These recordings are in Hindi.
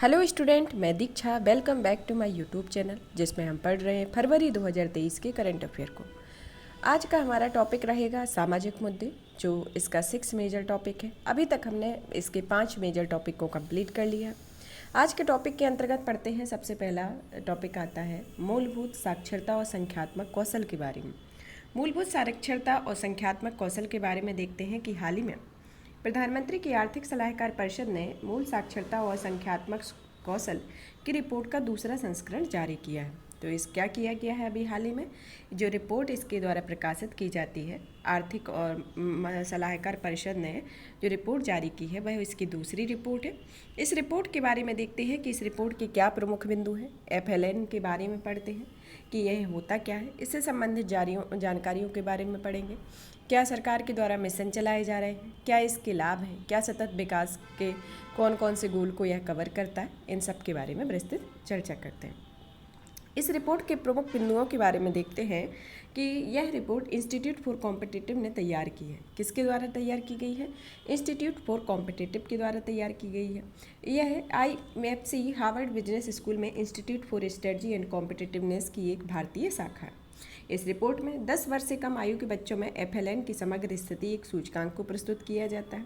हेलो स्टूडेंट, मैं Diksha. Welcome back to my YouTube channel जिसमें हम पढ़ रहे हैं फरवरी 2023 के करंट अफेयर को। आज का हमारा टॉपिक रहेगा सामाजिक मुद्दे, जो इसका 6 मेजर टॉपिक है। अभी तक हमने इसके 5 मेजर टॉपिक को कंप्लीट कर लिया। आज के टॉपिक के अंतर्गत पढ़ते हैं। सबसे पहला टॉपिक आता है मूलभूत साक्षरता और संख्यात्मक कौशल के बारे में। मूलभूत साक्षरता और संख्यात्मक कौशल के बारे में देखते हैं कि हाल ही में प्रधानमंत्री की आर्थिक सलाहकार परिषद ने मूल साक्षरता और संख्यात्मक कौशल की रिपोर्ट का दूसरा संस्करण जारी किया है। तो इस क्या किया गया है अभी हाल ही में, जो रिपोर्ट इसके द्वारा प्रकाशित की जाती है, आर्थिक और सलाहकार परिषद ने जो रिपोर्ट जारी की है वह इसकी दूसरी रिपोर्ट है। इस रिपोर्ट के बारे में देखते हैं कि इस रिपोर्ट के क्या प्रमुख बिंदु हैं। FLN के बारे में पढ़ते हैं कि यह होता क्या है, इससे संबंधित जानकारियों के बारे में पढ़ेंगे। क्या सरकार के द्वारा मिशन चलाए जा रहे हैं, क्या इसके लाभ हैं, क्या सतत विकास के कौन कौन से गोल को यह कवर करता है, इन सब के बारे में विस्तृत चर्चा करते हैं। इस रिपोर्ट के प्रमुख बिंदुओं के बारे में देखते हैं कि यह रिपोर्ट इंस्टीट्यूट फॉर कॉम्पिटिटिव ने तैयार की है। किसके द्वारा तैयार की गई है? इंस्टीट्यूट फॉर कॉम्पिटिटिव के द्वारा तैयार की गई है। यह IMFC हार्वर्ड बिजनेस स्कूल में institute for strategy and competitiveness की एक भारतीय शाखा है। इस रिपोर्ट में 10 वर्ष से कम आयु के बच्चों में FLN की समग्र स्थिति एक सूचकांक को प्रस्तुत किया जाता है।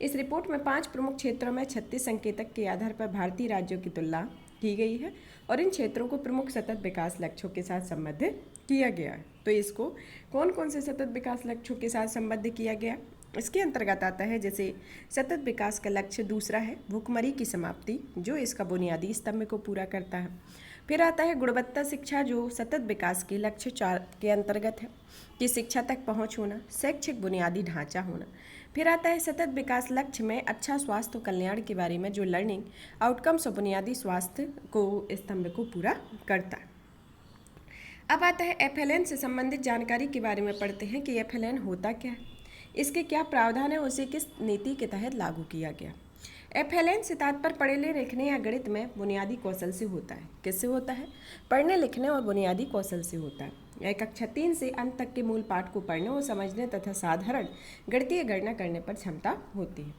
इस रिपोर्ट में 5 प्रमुख क्षेत्रों में 36 संकेतक के आधार पर भारतीय राज्यों की तुलना की गई है और इन क्षेत्रों को प्रमुख सतत विकास लक्ष्यों के साथ संबद्ध किया गया है। तो इसको कौन कौन से सतत विकास लक्ष्यों के साथ संबद्ध किया गया? इसके अंतर्गत आता है, जैसे सतत विकास का लक्ष्य दूसरा है भूखमरी की समाप्ति, जो इसका बुनियादी स्तंभ को पूरा करता है। फिर आता है गुणवत्ता शिक्षा, जो सतत विकास के लक्ष्य 4 के अंतर्गत है कि शिक्षा तक पहुंच होना, शैक्षिक बुनियादी ढांचा होना। फिर आता है सतत विकास लक्ष्य में अच्छा स्वास्थ्य और कल्याण के बारे में, जो लर्निंग आउटकम्स और बुनियादी स्वास्थ्य को स्तंभ को पूरा करता है। अब आता है FLN से संबंधित जानकारी के बारे में पढ़ते हैं कि FLN होता क्या है, इसके क्या प्रावधान है, उसे किस नीति के तहत लागू किया गया। FLN से तात्पर्य पढ़ने लिखने या गणित में बुनियादी कौशल से होता है। किससे होता है? पढ़ने लिखने और बुनियादी कौशल से होता है। यह कक्षा 3 से अंत तक के मूल पाठ को पढ़ने और समझने तथा साधारण गणितीय गणना करने पर क्षमता होती है।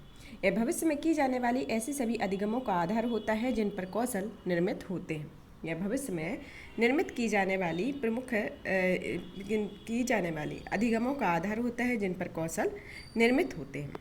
यह भविष्य में की जाने वाली ऐसी सभी अधिगमों का आधार होता है जिन पर कौशल निर्मित होते हैं। यह भविष्य में निर्मित की जाने वाली अधिगमों का आधार होता है जिन पर कौशल निर्मित होते हैं।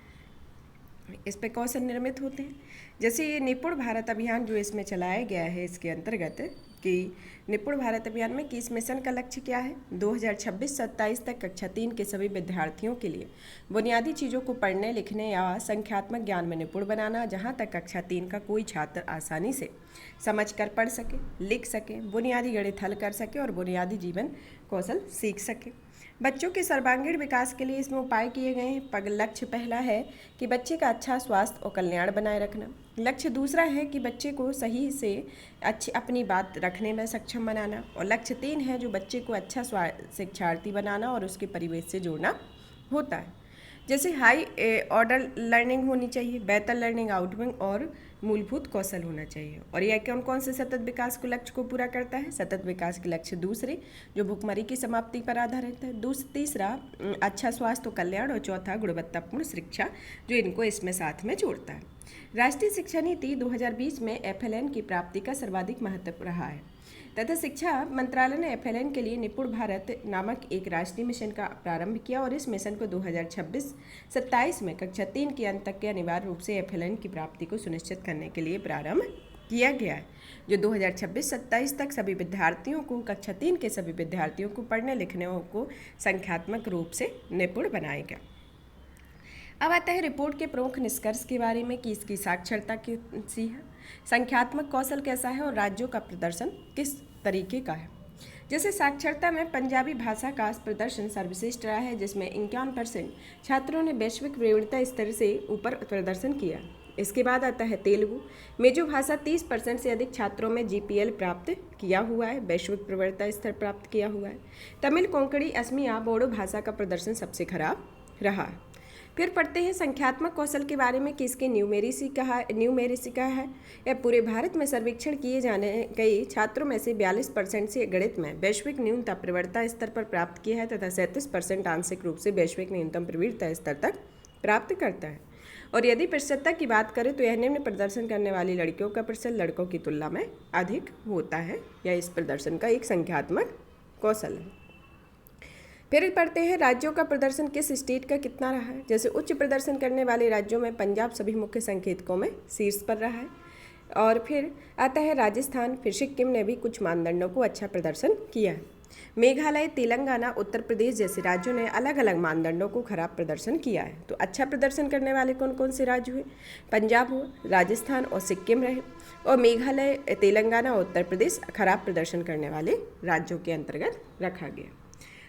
इस पे कौशल निर्मित होते हैं। जैसे ये निपुण भारत अभियान जो इसमें चलाया गया है, इसके अंतर्गत कि निपुण भारत अभियान में कि इस मिशन का लक्ष्य क्या है? 2026-27 तक कक्षा 3 के सभी विद्यार्थियों के लिए बुनियादी चीज़ों को पढ़ने लिखने या संख्यात्मक ज्ञान में निपुण बनाना, जहां तक कक्षा 3 का कोई छात्र आसानी से समझ कर पढ़ सके, लिख सके, बुनियादी गणित हल कर सके और बुनियादी जीवन कौशल सीख सके। बच्चों के सर्वांगीण विकास के लिए इसमें उपाय किए गए हैं। लक्ष्य पहला है कि बच्चे का अच्छा स्वास्थ्य और कल्याण बनाए रखना। लक्ष्य दूसरा है कि बच्चे को सही से अच्छी अपनी बात रखने में सक्षम बनाना। और लक्ष्य 3 है जो बच्चे को अच्छा शिक्षार्थी बनाना और उसके परिवेश से जोड़ना होता है। जैसे हाई ऑर्डर लर्निंग होनी चाहिए, बेहतर लर्निंग आउटकम और मूलभूत कौशल होना चाहिए। और यह कौन कौन से सतत विकास को लक्ष्य को पूरा करता है? सतत विकास के लक्ष्य दूसरे जो भूखमरी की समाप्ति पर आधारित है, तीसरा अच्छा स्वास्थ्य और कल्याण, और चौथा गुणवत्तापूर्ण शिक्षा, जो इनको इसमें साथ में जोड़ता है। राष्ट्रीय शिक्षा नीति 2020 में FLN की प्राप्ति का सर्वाधिक महत्व रहा है तथा शिक्षा मंत्रालय ने FLN के लिए निपुण भारत नामक एक राष्ट्रीय मिशन का प्रारंभ किया और इस मिशन को 2026-27 में कक्षा 3 के अंत तक के अनिवार्य रूप से FLN की प्राप्ति को सुनिश्चित करने के लिए प्रारंभ किया गया है, जो 2026-27 तक सभी विद्यार्थियों को, कक्षा 3 के सभी विद्यार्थियों को पढ़ने लिखने को संख्यात्मक रूप से निपुण बनाएगा। अब आता है रिपोर्ट के प्रमुख निष्कर्ष के बारे में कि इसकी साक्षरता कैसी है, संख्यात्मक कौशल कैसा है और राज्यों का प्रदर्शन किस तरीके का है। जैसे साक्षरता में पंजाबी भाषा का प्रदर्शन सर्वश्रेष्ठ रहा है, जिसमें 51% छात्रों ने वैश्विक प्रवीणता स्तर से ऊपर प्रदर्शन किया। इसके बाद आता है तेलुगु। मेजो भाषा 30% से अधिक छात्रों में GPL प्राप्त किया हुआ है, वैश्विक प्रवीणता स्तर प्राप्त किया हुआ है। तमिल, कोंकणी, असमिया, बोडो भाषा का प्रदर्शन सबसे खराब रहा। फिर पढ़ते हैं संख्यात्मक कौशल के बारे में कि इसके न्यूमेरिसी का है। यह पूरे भारत में सर्वेक्षण किए जाने गए छात्रों में से 42% से गणित में वैश्विक न्यूनतम प्रवणता स्तर पर प्राप्त किया है तथा 37% आंशिक रूप से वैश्विक न्यूनतम प्रवृत्ता स्तर तक प्राप्त करता है। और यदि प्रतिशतता की बात करें तो यह निम्न प्रदर्शन करने वाली लड़कियों का प्रतिशत लड़कों की तुलना में अधिक होता है। यह इस प्रदर्शन का एक संख्यात्मक कौशल है। फिर पढ़ते हैं राज्यों का प्रदर्शन किस स्टेट का कितना रहा है। जैसे उच्च प्रदर्शन करने वाले राज्यों में पंजाब सभी मुख्य संकेतकों में शीर्ष पर रहा है। और फिर आता है राजस्थान, फिर सिक्किम ने भी कुछ मानदंडों को अच्छा प्रदर्शन किया है। मेघालय, तेलंगाना, उत्तर प्रदेश जैसे राज्यों ने अलग अलग मानदंडों को खराब प्रदर्शन किया है। तो अच्छा प्रदर्शन करने वाले कौन कौन से राज्य हुए? पंजाब हुआ, राजस्थान और सिक्किम रहे, और मेघालय, तेलंगाना और उत्तर प्रदेश खराब प्रदर्शन करने वाले राज्यों के अंतर्गत रखा गया।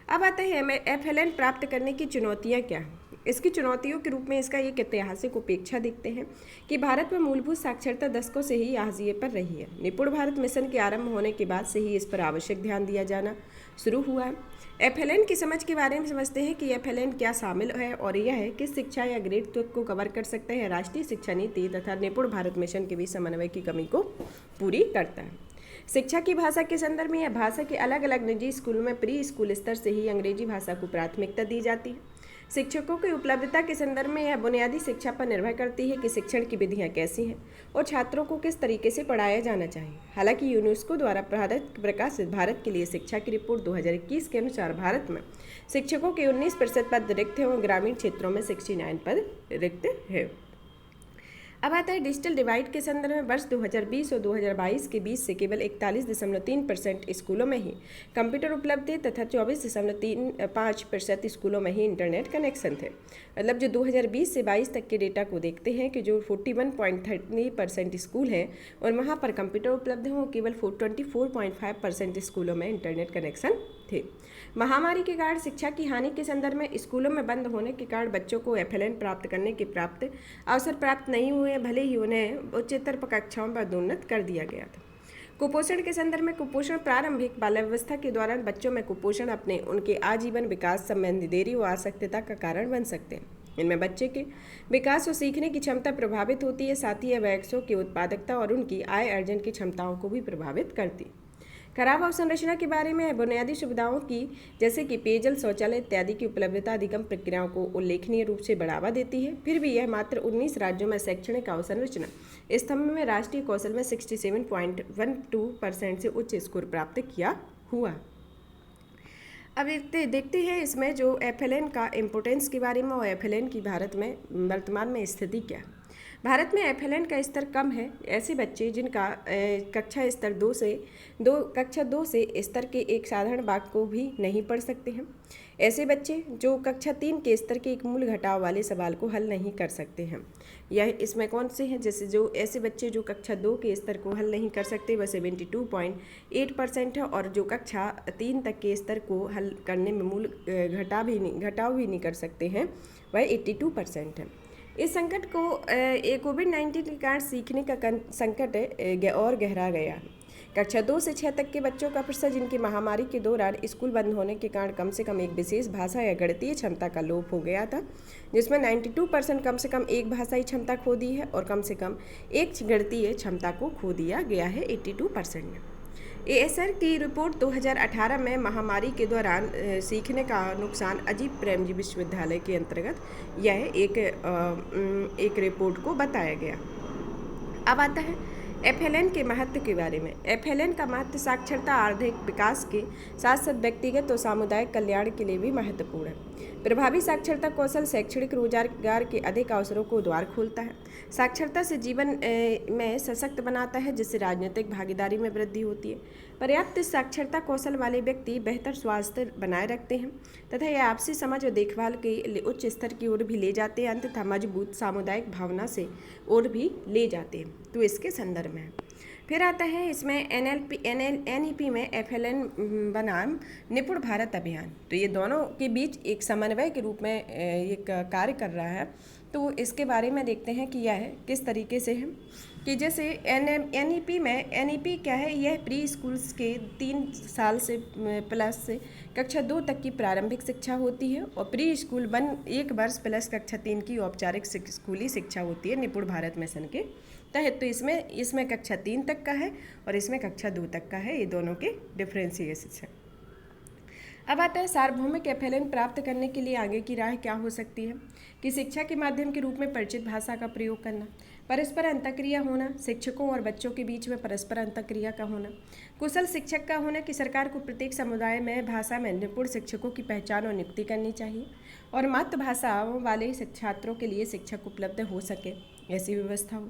अब आता है FLN प्राप्त करने की चुनौतियाँ क्या हैं। इसकी चुनौतियों के रूप में इसका एक ऐतिहासिक उपेक्षा देखते हैं कि भारत में मूलभूत साक्षरता दशकों से ही आजिये पर रही है। निपुण भारत मिशन के आरंभ होने के बाद से ही इस पर आवश्यक ध्यान दिया जाना शुरू हुआ है। FLN की समझ के बारे में समझते हैं कि FLN क्या शामिल है, और यह है किस शिक्षा या ग्रेड को कवर कर सकते हैं। राष्ट्रीय शिक्षा नीति तथा निपुण भारत मिशन के बीच समन्वय की कमी को पूरी करता है। शिक्षा की भाषा के संदर्भ में यह भाषा के अलग अलग निजी स्कूलों में प्री स्कूल स्तर से ही अंग्रेजी भाषा को प्राथमिकता दी जाती है। शिक्षकों की उपलब्धता के संदर्भ में यह बुनियादी शिक्षा पर निर्भर करती है कि शिक्षण की विधियाँ कैसी हैं और छात्रों को किस तरीके से पढ़ाया जाना चाहिए। हालांकि यूनेस्को द्वारा प्रकाशित भारत के लिए शिक्षा की रिपोर्ट 2021 के अनुसार भारत में शिक्षकों के 19% पद रिक्त हैं और ग्रामीण क्षेत्रों में 69 पद रिक्त है। अब आता है डिजिटल डिवाइड के संदर्भ में वर्ष 2020 और 2022 के बीच से केवल 41.3% स्कूलों में ही कंप्यूटर उपलब्ध है तथा 24.35% स्कूलों में ही इंटरनेट कनेक्शन थे। मतलब जो 2020 से 22 तक के डेटा को देखते हैं कि जो 41.30% स्कूल हैं और वहाँ पर कंप्यूटर उपलब्ध हैं, वो केवल 24.5% स्कूलों में इंटरनेट कनेक्शन थे। महामारी के कारण शिक्षा की हानि के संदर्भ में स्कूलों में बंद होने के कारण बच्चों को FLN प्राप्त करने के अवसर प्राप्त नहीं हुए, भले ही उन्हें उच्चतर कक्षाओं में पदोन्नत कर दिया गया था। कुपोषण के संदर्भ में कुपोषण प्रारंभिक बाल्यावस्था के दौरान बच्चों में कुपोषण उनके आजीवन विकास संबंधी देरी व आसक्तता का कारण बन सकते हैं। इनमें बच्चे के विकास और सीखने की क्षमता प्रभावित होती है, साथ ही यह वयस्कों की उत्पादकता और उनकी आय अर्जन की क्षमताओं को भी प्रभावित करती है। खराब अवसंरचना के बारे में बुनियादी सुविधाओं की जैसे कि पेयजल, शौचालय इत्यादि की उपलब्धता अधिगम प्रक्रियाओं को उल्लेखनीय रूप से बढ़ावा देती है। फिर भी यह मात्र 19 राज्यों में शैक्षणिक अवसंरचना स्तंभ में राष्ट्रीय कौशल में 67.12% से उच्च स्कोर प्राप्त किया हुआ। अब देखते हैं इसमें जो FLN का इम्पोर्टेंस के बारे में और FLN की भारत में वर्तमान में स्थिति क्या है। भारत में FLN का स्तर कम है। ऐसे बच्चे जिनका कक्षा 2 से स्तर के एक साधारण वाक्य को भी नहीं पढ़ सकते हैं। ऐसे बच्चे जो कक्षा 3 के स्तर के एक मूल घटाव वाले सवाल को हल नहीं कर सकते हैं। यह इसमें कौन से हैं? जैसे जो ऐसे बच्चे जो कक्षा 2 के स्तर को हल नहीं कर सकते वह 72.8% है, और जो कक्षा 3 तक के स्तर को हल करने में मूल घटाव भी नहीं कर सकते हैं वह 82% है। इस संकट को कोविड-19 के कारण सीखने का संकट और गहरा गया। कक्षा 2 से 6 तक के बच्चों का प्रतिशत जिनकी महामारी के दौरान स्कूल बंद होने के कारण कम से कम एक विशेष भाषा या गणितीय क्षमता का लोप हो गया था, जिसमें 92% कम से कम एक भाषाई क्षमता खो दी है और कम से कम एक गणितीय क्षमता को खो दिया गया है 82% ने। ASR की रिपोर्ट 2018 में महामारी के दौरान सीखने का नुकसान अजीत प्रेमजी विश्वविद्यालय के अंतर्गत यह एक रिपोर्ट को बताया गया। अब आता है FLN के महत्व के बारे में। FLN का महत्व साक्षरता, आर्थिक विकास के साथ साथ व्यक्तिगत और सामुदायिक कल्याण के लिए भी महत्वपूर्ण है। प्रभावी साक्षरता कौशल शैक्षणिक रोजगार के अधिक अवसरों को द्वार खोलता है। साक्षरता से जीवन में सशक्त बनाता है, जिससे राजनीतिक भागीदारी में वृद्धि होती है। पर्याप्त साक्षरता कौशल वाले व्यक्ति बेहतर स्वास्थ्य बनाए रखते हैं तथा यह आपसी समझ और देखभाल के उच्च स्तर की ओर भी ले जाते हैं, अंततः मजबूत सामुदायिक भावना से ओर भी ले जाते हैं। तो इसके संदर्भ में फिर आता है इसमें NEP में FLN बनाम निपुण भारत अभियान। तो ये दोनों के बीच एक समन्वय के रूप में एक कार्य कर रहा है। तो इसके बारे में देखते हैं कि यह किस तरीके से है कि जैसे NEP क्या है, यह प्री स्कूल्स के 3 साल से प्लस से कक्षा 2 तक की प्रारंभिक शिक्षा होती है और प्री स्कूल 1 वर्ष प्लस कक्षा 3 की औपचारिक स्कूली शिक्षा होती है निपुण भारत मिशन के तहत। तो इसमें कक्षा 3 तक का है और इसमें कक्षा 2 तक का है। ये दोनों के डिफ्रेंशिएशन है। अब आता है सार्वभौमिक एफएलएन प्राप्त करने के लिए आगे की राह क्या हो सकती है कि शिक्षा के माध्यम के रूप में परिचित भाषा का प्रयोग करना, परस्पर अंतःक्रिया होना, शिक्षकों और बच्चों के बीच में परस्पर अंतःक्रिया का होना, कुशल शिक्षक का होना कि सरकार को प्रत्येक समुदाय में भाषा में निपुण शिक्षकों की पहचान और नियुक्ति करनी चाहिए और मातृभाषाओं वाले छात्रों के लिए शिक्षक उपलब्ध हो सके, ऐसी व्यवस्था हो।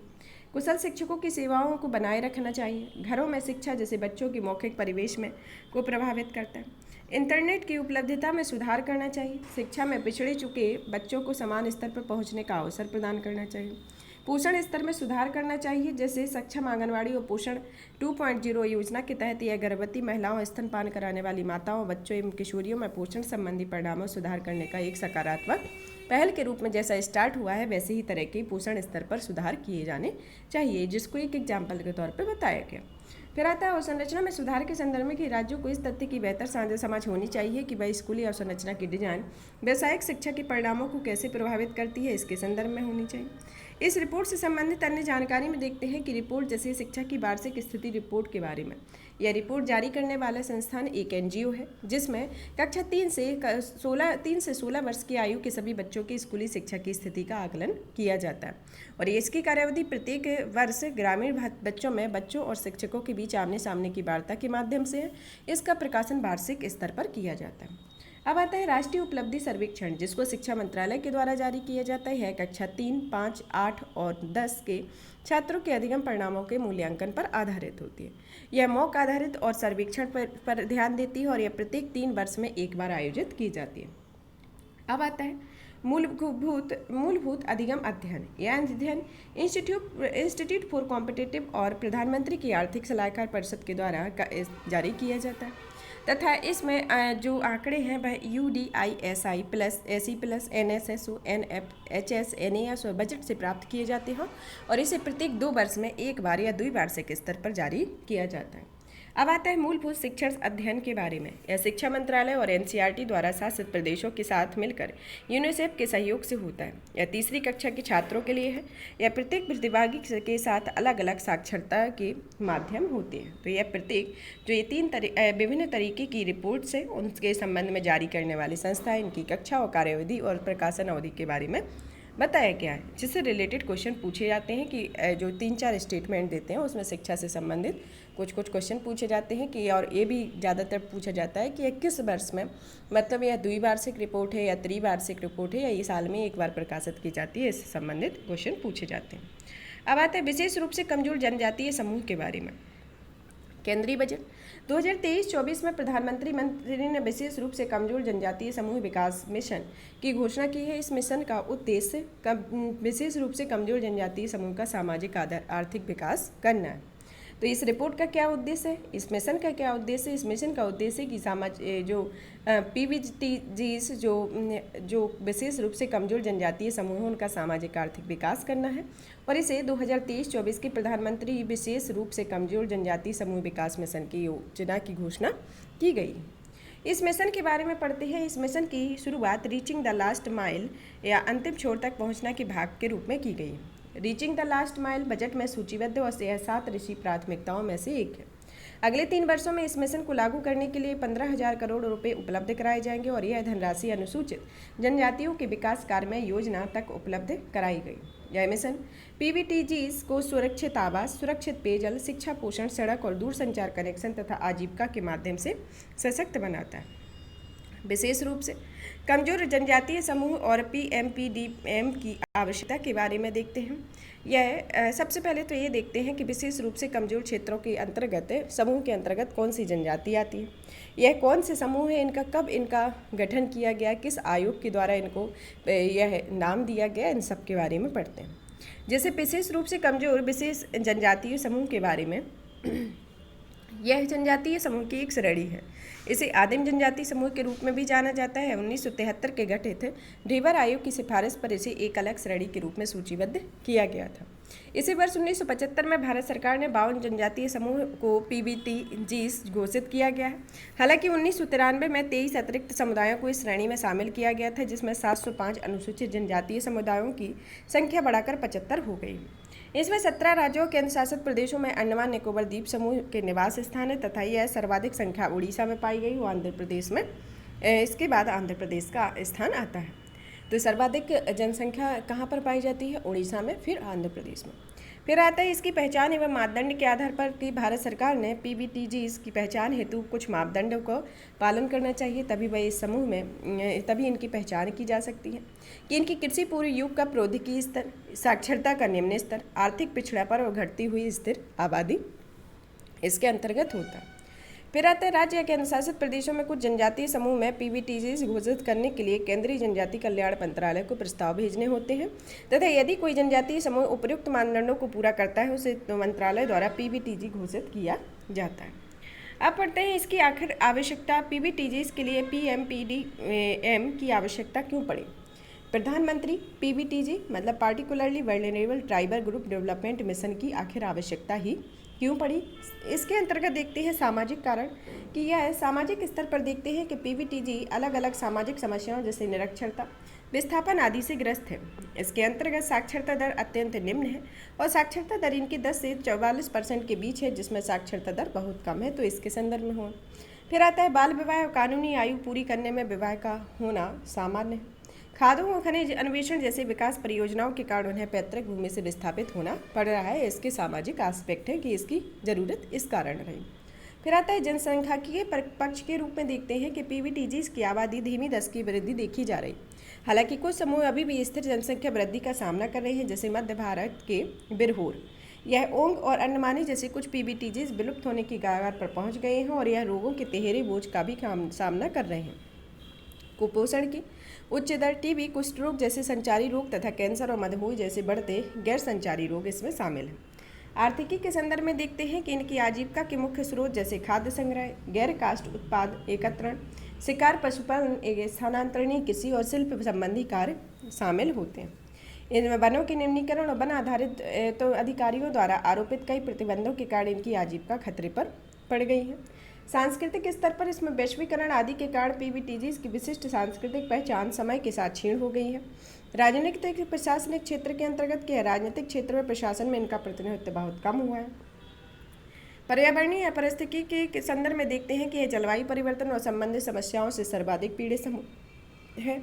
कुशल शिक्षकों की सेवाओं को बनाए रखना चाहिए। घरों में शिक्षा जैसे बच्चों के मौखिक परिवेश में को प्रभावित करता है। इंटरनेट की उपलब्धता में सुधार करना चाहिए। शिक्षा में पिछड़े चुके बच्चों को समान स्तर पर पहुंचने का अवसर प्रदान करना चाहिए। पोषण स्तर में सुधार करना चाहिए, जैसे सक्षम आंगनवाड़ी और पोषण 2.0 योजना के तहत यह गर्भवती महिलाओं, स्तनपान कराने वाली माताओं, बच्चों एवं किशोरियों में पोषण संबंधी परिणामों सुधार करने का एक सकारात्मक पहल के रूप में जैसा स्टार्ट हुआ है वैसे ही तरह के पोषण स्तर पर सुधार किए जाने चाहिए, जिसको एक एग्जाम्पल के तौर पर बताया गया। फिर आता है अवसंरचना में सुधार के संदर्भ में कि राज्यों को इस तथ्य की बेहतर साझा समझ होनी चाहिए कि वह स्कूली अवसंरचना की डिजाइन व्यावसायिक शिक्षा के परिणामों को कैसे प्रभावित करती है, इसके संदर्भ में होनी चाहिए। इस रिपोर्ट से संबंधित अन्य जानकारी में देखते हैं कि रिपोर्ट जैसे शिक्षा की वार्षिक स्थिति रिपोर्ट के बारे में। यह रिपोर्ट जारी करने वाला संस्थान एक एनजीओ है जिसमें कक्षा 3 से 16 वर्ष की आयु के सभी बच्चों की स्कूली शिक्षा की स्थिति का आकलन किया जाता है और इसकी कार्यावधि प्रत्येक वर्ष ग्रामीण बच्चों में बच्चों और शिक्षकों के बीच आमने सामने की वार्ता के माध्यम से है। इसका प्रकाशन वार्षिक स्तर पर किया जाता है। अब आता है राष्ट्रीय उपलब्धि सर्वेक्षण, जिसको शिक्षा मंत्रालय के द्वारा जारी किया जाता है। कक्षा 3, 5, 8 और 10 के छात्रों के अधिगम परिणामों के मूल्यांकन पर आधारित होती है। यह मॉक आधारित और सर्वेक्षण पर ध्यान देती है और यह प्रत्येक 3 वर्ष में एक बार आयोजित की जाती है। अब आता है मूलभूत अधिगम अध्ययन। यह अध्ययन इंस्टीट्यूट फॉर कॉम्पिटिटिव और प्रधानमंत्री की आर्थिक सलाहकार परिषद के द्वारा जारी किया जाता है तथा इसमें जो आंकड़े हैं वह UDISI plus SE plus NSSO NFHS NAS और बजट से प्राप्त किए जाते हैं और इसे प्रत्येक 2 वर्ष में एक बार या द्विवार्षिक स्तर पर जारी किया जाता है। अब आता है मूलभूत शिक्षण अध्ययन के बारे में। यह शिक्षा मंत्रालय और NCERT द्वारा शासित प्रदेशों के साथ मिलकर यूनिसेफ के सहयोग से होता है। यह तीसरी कक्षा के छात्रों के लिए है। यह प्रत्येक प्रतिभागी के साथ अलग अलग साक्षरता के माध्यम होते हैं। तो यह प्रत्येक जो ये 3 विभिन्न तरीके की रिपोर्ट्स हैं उनके संबंध में जारी करने वाली संस्था है, इनकी कक्षा और कार्यविधि और प्रकाशन अवधि के बारे में बताया गया है, जिससे रिलेटेड क्वेश्चन पूछे जाते हैं कि जो 3-4 स्टेटमेंट देते हैं उसमें शिक्षा से संबंधित कुछ क्वेश्चन पूछे जाते हैं कि, और ये भी ज़्यादातर पूछा जाता है कि यह किस वर्ष में, मतलब यह द्विवार्षिक रिपोर्ट है या त्रिवार्षिक रिपोर्ट है या ये साल में एक बार प्रकाशित की जाती है, इससे संबंधित क्वेश्चन पूछे जाते हैं। अब आते हैं विशेष रूप से कमजोर जनजातीय समूह के बारे में। केंद्रीय बजट 2023-24 में प्रधानमंत्री ने विशेष रूप से कमजोर जनजातीय समूह विकास मिशन की घोषणा की है। इस मिशन का उद्देश्य विशेष रूप से कमजोर जनजातीय समूह का सामाजिक आर्थिक विकास करना है। तो इस रिपोर्ट का क्या उद्देश्य है, इस मिशन का क्या उद्देश्य है? इस मिशन का उद्देश्य कि जो PVTGs जो विशेष रूप से कमजोर जनजातीय समूह हैं उनका सामाजिक आर्थिक विकास करना है और इसे 2023-24 के प्रधानमंत्री विशेष रूप से कमजोर जनजातीय समूह विकास मिशन की योजना की घोषणा की गई। इस मिशन के बारे में पढ़ते हैं। इस मिशन की शुरुआत रीचिंग द लास्ट माइल या अंतिम छोर तक पहुंचना के भाग के रूप में की गई। Reaching the last mile budget में सूचीबद्ध और यह 7 ऋषि प्राथमिकताओं में से एक है। अगले 3 वर्षों में इस मिशन को लागू करने के लिए 15,000 करोड़ रुपए उपलब्ध कराए जाएंगे और यह धनराशि अनुसूचित जनजातियों के विकास कार्य में योजना तक उपलब्ध कराई गई। यह मिशन PVTGs को सुरक्षित आवास, सुरक्षित पेयजल, शिक्षा, पोषण, सड़क और दूरसंचार कनेक्शन तथा आजीविका के माध्यम से सशक्त बनाता है। विशेष रूप से कमजोर जनजातीय समूह और PMPDM की आवश्यकता के बारे में देखते हैं। यह सबसे पहले तो ये देखते हैं कि विशेष रूप से कमजोर क्षेत्रों के अंतर्गत समूह के अंतर्गत कौन सी जनजाति आती है, यह कौन से समूह है, इनका कब इनका गठन किया गया, किस आयोग के द्वारा इनको यह नाम दिया गया, इन सब के बारे में पढ़ते हैं। जैसे विशेष रूप से कमजोर विशेष जनजातीय समूह के बारे में, यह जनजातीय समूह की एक श्रेणी है। इसे आदिम जनजाति समूह के रूप में भी जाना जाता है। 1973 के गठित ढेबर आयोग की सिफारिश पर इसे एक अलग श्रेणी के रूप में सूचीबद्ध किया गया था। इसे वर्ष 1975 में भारत सरकार ने 52 जनजातीय समूह को PVTGs घोषित किया गया है। हालांकि 1993 में 23 अतिरिक्त समुदायों को इस श्रेणी में शामिल किया गया था, जिसमें 705 अनुसूचित जनजातीय समुदायों की संख्या बढ़ाकर 75 हो गई। इसमें 17 राज्यों के केंद्रशासित प्रदेशों में अंडमान निकोबार द्वीप समूह के निवास स्थान है तथा यह सर्वाधिक संख्या उड़ीसा में पाई गई और आंध्र प्रदेश में इसके बाद आंध्र प्रदेश का स्थान आता है। तो सर्वाधिक जनसंख्या कहाँ पर पाई जाती है? उड़ीसा में, फिर आंध्र प्रदेश में। फिर आता है इसकी पहचान एवं मापदंड के आधार पर कि भारत सरकार ने पीबीटीजीज की पहचान हेतु कुछ मापदंडों को पालन करना चाहिए, तभी वह इस समूह में तभी इनकी पहचान की जा सकती है कि इनकी कृषि पूर्व युग का प्रौद्योगिकी स्तर, साक्षरता का निम्न स्तर, आर्थिक पिछड़ापन और घटती हुई स्थिर आबादी इसके अंतर्गत होता है। फिर आता है राज्य के अनुशासित प्रदेशों में कुछ जनजातीय समूह में पीबीटीजीज घोषित करने के लिए केंद्रीय जनजातीय कल्याण मंत्रालय को प्रस्ताव भेजने होते हैं तथा यदि कोई जनजातीय समूह उपयुक्त मानदंडों को पूरा करता है उसे मंत्रालय द्वारा पीबीटीजी घोषित किया जाता है। अब पढ़ते हैं इसकी आखिर आवश्यकता। पीबीटीजीज के लिए पीएमपीडीएम की आवश्यकता क्यों पड़ी? प्रधानमंत्री पीबीटीजी मतलब particularly vulnerable tribal group development mission की आखिर आवश्यकता ही क्यों पड़ी? इसके अंतर्गत देखते हैं सामाजिक कारण कि यह सामाजिक स्तर पर देखते हैं कि पीबीटीजी अलग अलग सामाजिक समस्याओं जैसे निरक्षरता, विस्थापन आदि से ग्रस्त है। इसके अंतर्गत साक्षरता दर अत्यंत निम्न है और साक्षरता दर इनकी 10 से 44% के बीच है, जिसमें साक्षरता दर बहुत कम है, तो इसके संदर्भ में हो। फिर आता है बाल विवाह और कानूनी आयु पूरी करने में विवाह का होना सामान्य है। खादों और खनिज अन्वेषण जैसे विकास परियोजनाओं के कारण उन्हें पैतृक भूमि से विस्थापित होना पड़ रहा है। इसके सामाजिक एस्पेक्ट है कि इसकी ज़रूरत इस कारण रही। फिर आता है जनसंख्यिकीय पक्ष के रूप में देखते हैं कि पीबीटीजीज की आबादी धीमी दर की वृद्धि देखी जा रही। हालांकि कुछ समूह अभी भी स्थिर जनसंख्या वृद्धि का सामना कर रहे हैं, जैसे मध्य भारत के बिरहोर, यह ओंग और अंडमानी जैसे कुछ पीबीटीजीज विलुप्त होने की कगार पर पहुंच गए हैं और यह रोगों के तिहरे बोझ का भी सामना कर रहे हैं। कुपोषण की उच्च दर, टीबी, कुष्ठ रोग जैसे संचारी रोग तथा कैंसर और मधुमेह जैसे बढ़ते गैर संचारी रोग इसमें शामिल हैं। आर्थिकी के संदर्भ में देखते हैं कि इनकी आजीविका के मुख्य स्रोत जैसे खाद्य संग्रह, गैर काष्ठ उत्पाद एकत्रण, शिकार, पशुपालन, स्थानांतरणीय कृषि और शिल्प संबंधी कार्य शामिल होते हैं। इनमें वनों के निम्नीकरण और वन आधारित तो अधिकारियों द्वारा आरोपित कई प्रतिबंधों के कारण इनकी आजीविका खतरे पर पड़ गई है। सांस्कृतिक स्तर पर इसमें वैश्वीकरण आदि के कारण पीबीटीजीज की विशिष्ट सांस्कृतिक पहचान समय के साथ क्षीण हो गई है। राजनीतिक प्रशासनिक क्षेत्र के अंतर्गत के राजनीतिक क्षेत्र में प्रशासन में इनका प्रतिनिधित्व बहुत कम हुआ है। पर्यावरणीय पारिस्थितिकी के संदर्भ में देखते हैं कि यह जलवायु परिवर्तन और संबंधित समस्याओं से सर्वाधिक पीड़ित समूह है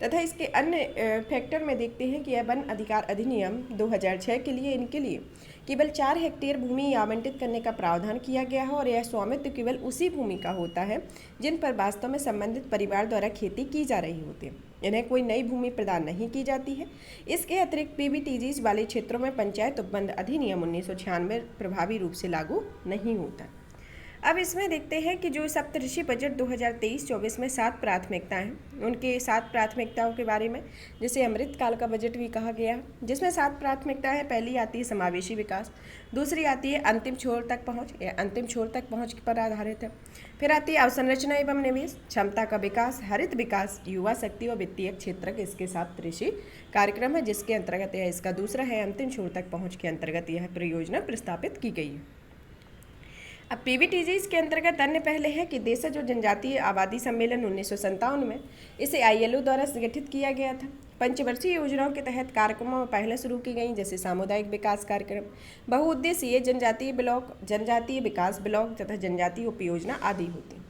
तथा इसके अन्य फैक्टर में देखते हैं कि यह वन अधिकार अधिनियम 2006 के लिए इनके लिए केवल 4 हेक्टेयर भूमि आवंटित करने का प्रावधान किया गया है और यह स्वामित्व केवल उसी भूमि का होता है जिन पर वास्तव में संबंधित परिवार द्वारा खेती की जा रही होती है। इन्हें कोई नई भूमि प्रदान नहीं की जाती है। इसके अतिरिक्त पीबीटीजीज वाले क्षेत्रों में पंचायत उपबंध अधिनियम 1996 प्रभावी रूप से लागू नहीं होता। अब इसमें देखते हैं कि जो सप्तऋषि बजट 2023-24 में 7 प्राथमिकताएं हैं, उनके 7 प्राथमिकताओं के बारे में जिसे अमृतकाल का बजट भी कहा गया, जिसमें 7 प्राथमिकताएं हैं। पहली आती है समावेशी विकास, दूसरी आती है अंतिम छोर तक पहुंच, यह अंतिम छोर तक पहुंच पर आधारित है। फिर आती है अवसंरचना एवं निवेश, क्षमता का विकास, हरित विकास, युवा शक्ति और वित्तीय क्षेत्र इसके सप्तऋषि कार्यक्रम है, जिसके अंतर्गत यह इसका दूसरा है अंतिम छोर तक पहुँच के अंतर्गत यह परियोजना प्रस्तावित की गई है। अब पीबीटीजीज के अंतर्गत अन्य पहले है कि देश जो जनजातीय आबादी सम्मेलन 1957 में इसे आईएलओ द्वारा संगठित किया गया था। पंचवर्षीय योजनाओं के तहत कार्यक्रमों में पहले शुरू की गई जैसे सामुदायिक विकास कार्यक्रम, बहुउद्देशीय जनजातीय ब्लॉक, जनजातीय विकास ब्लॉक तथा जनजातीय उपयोजना आदि होती।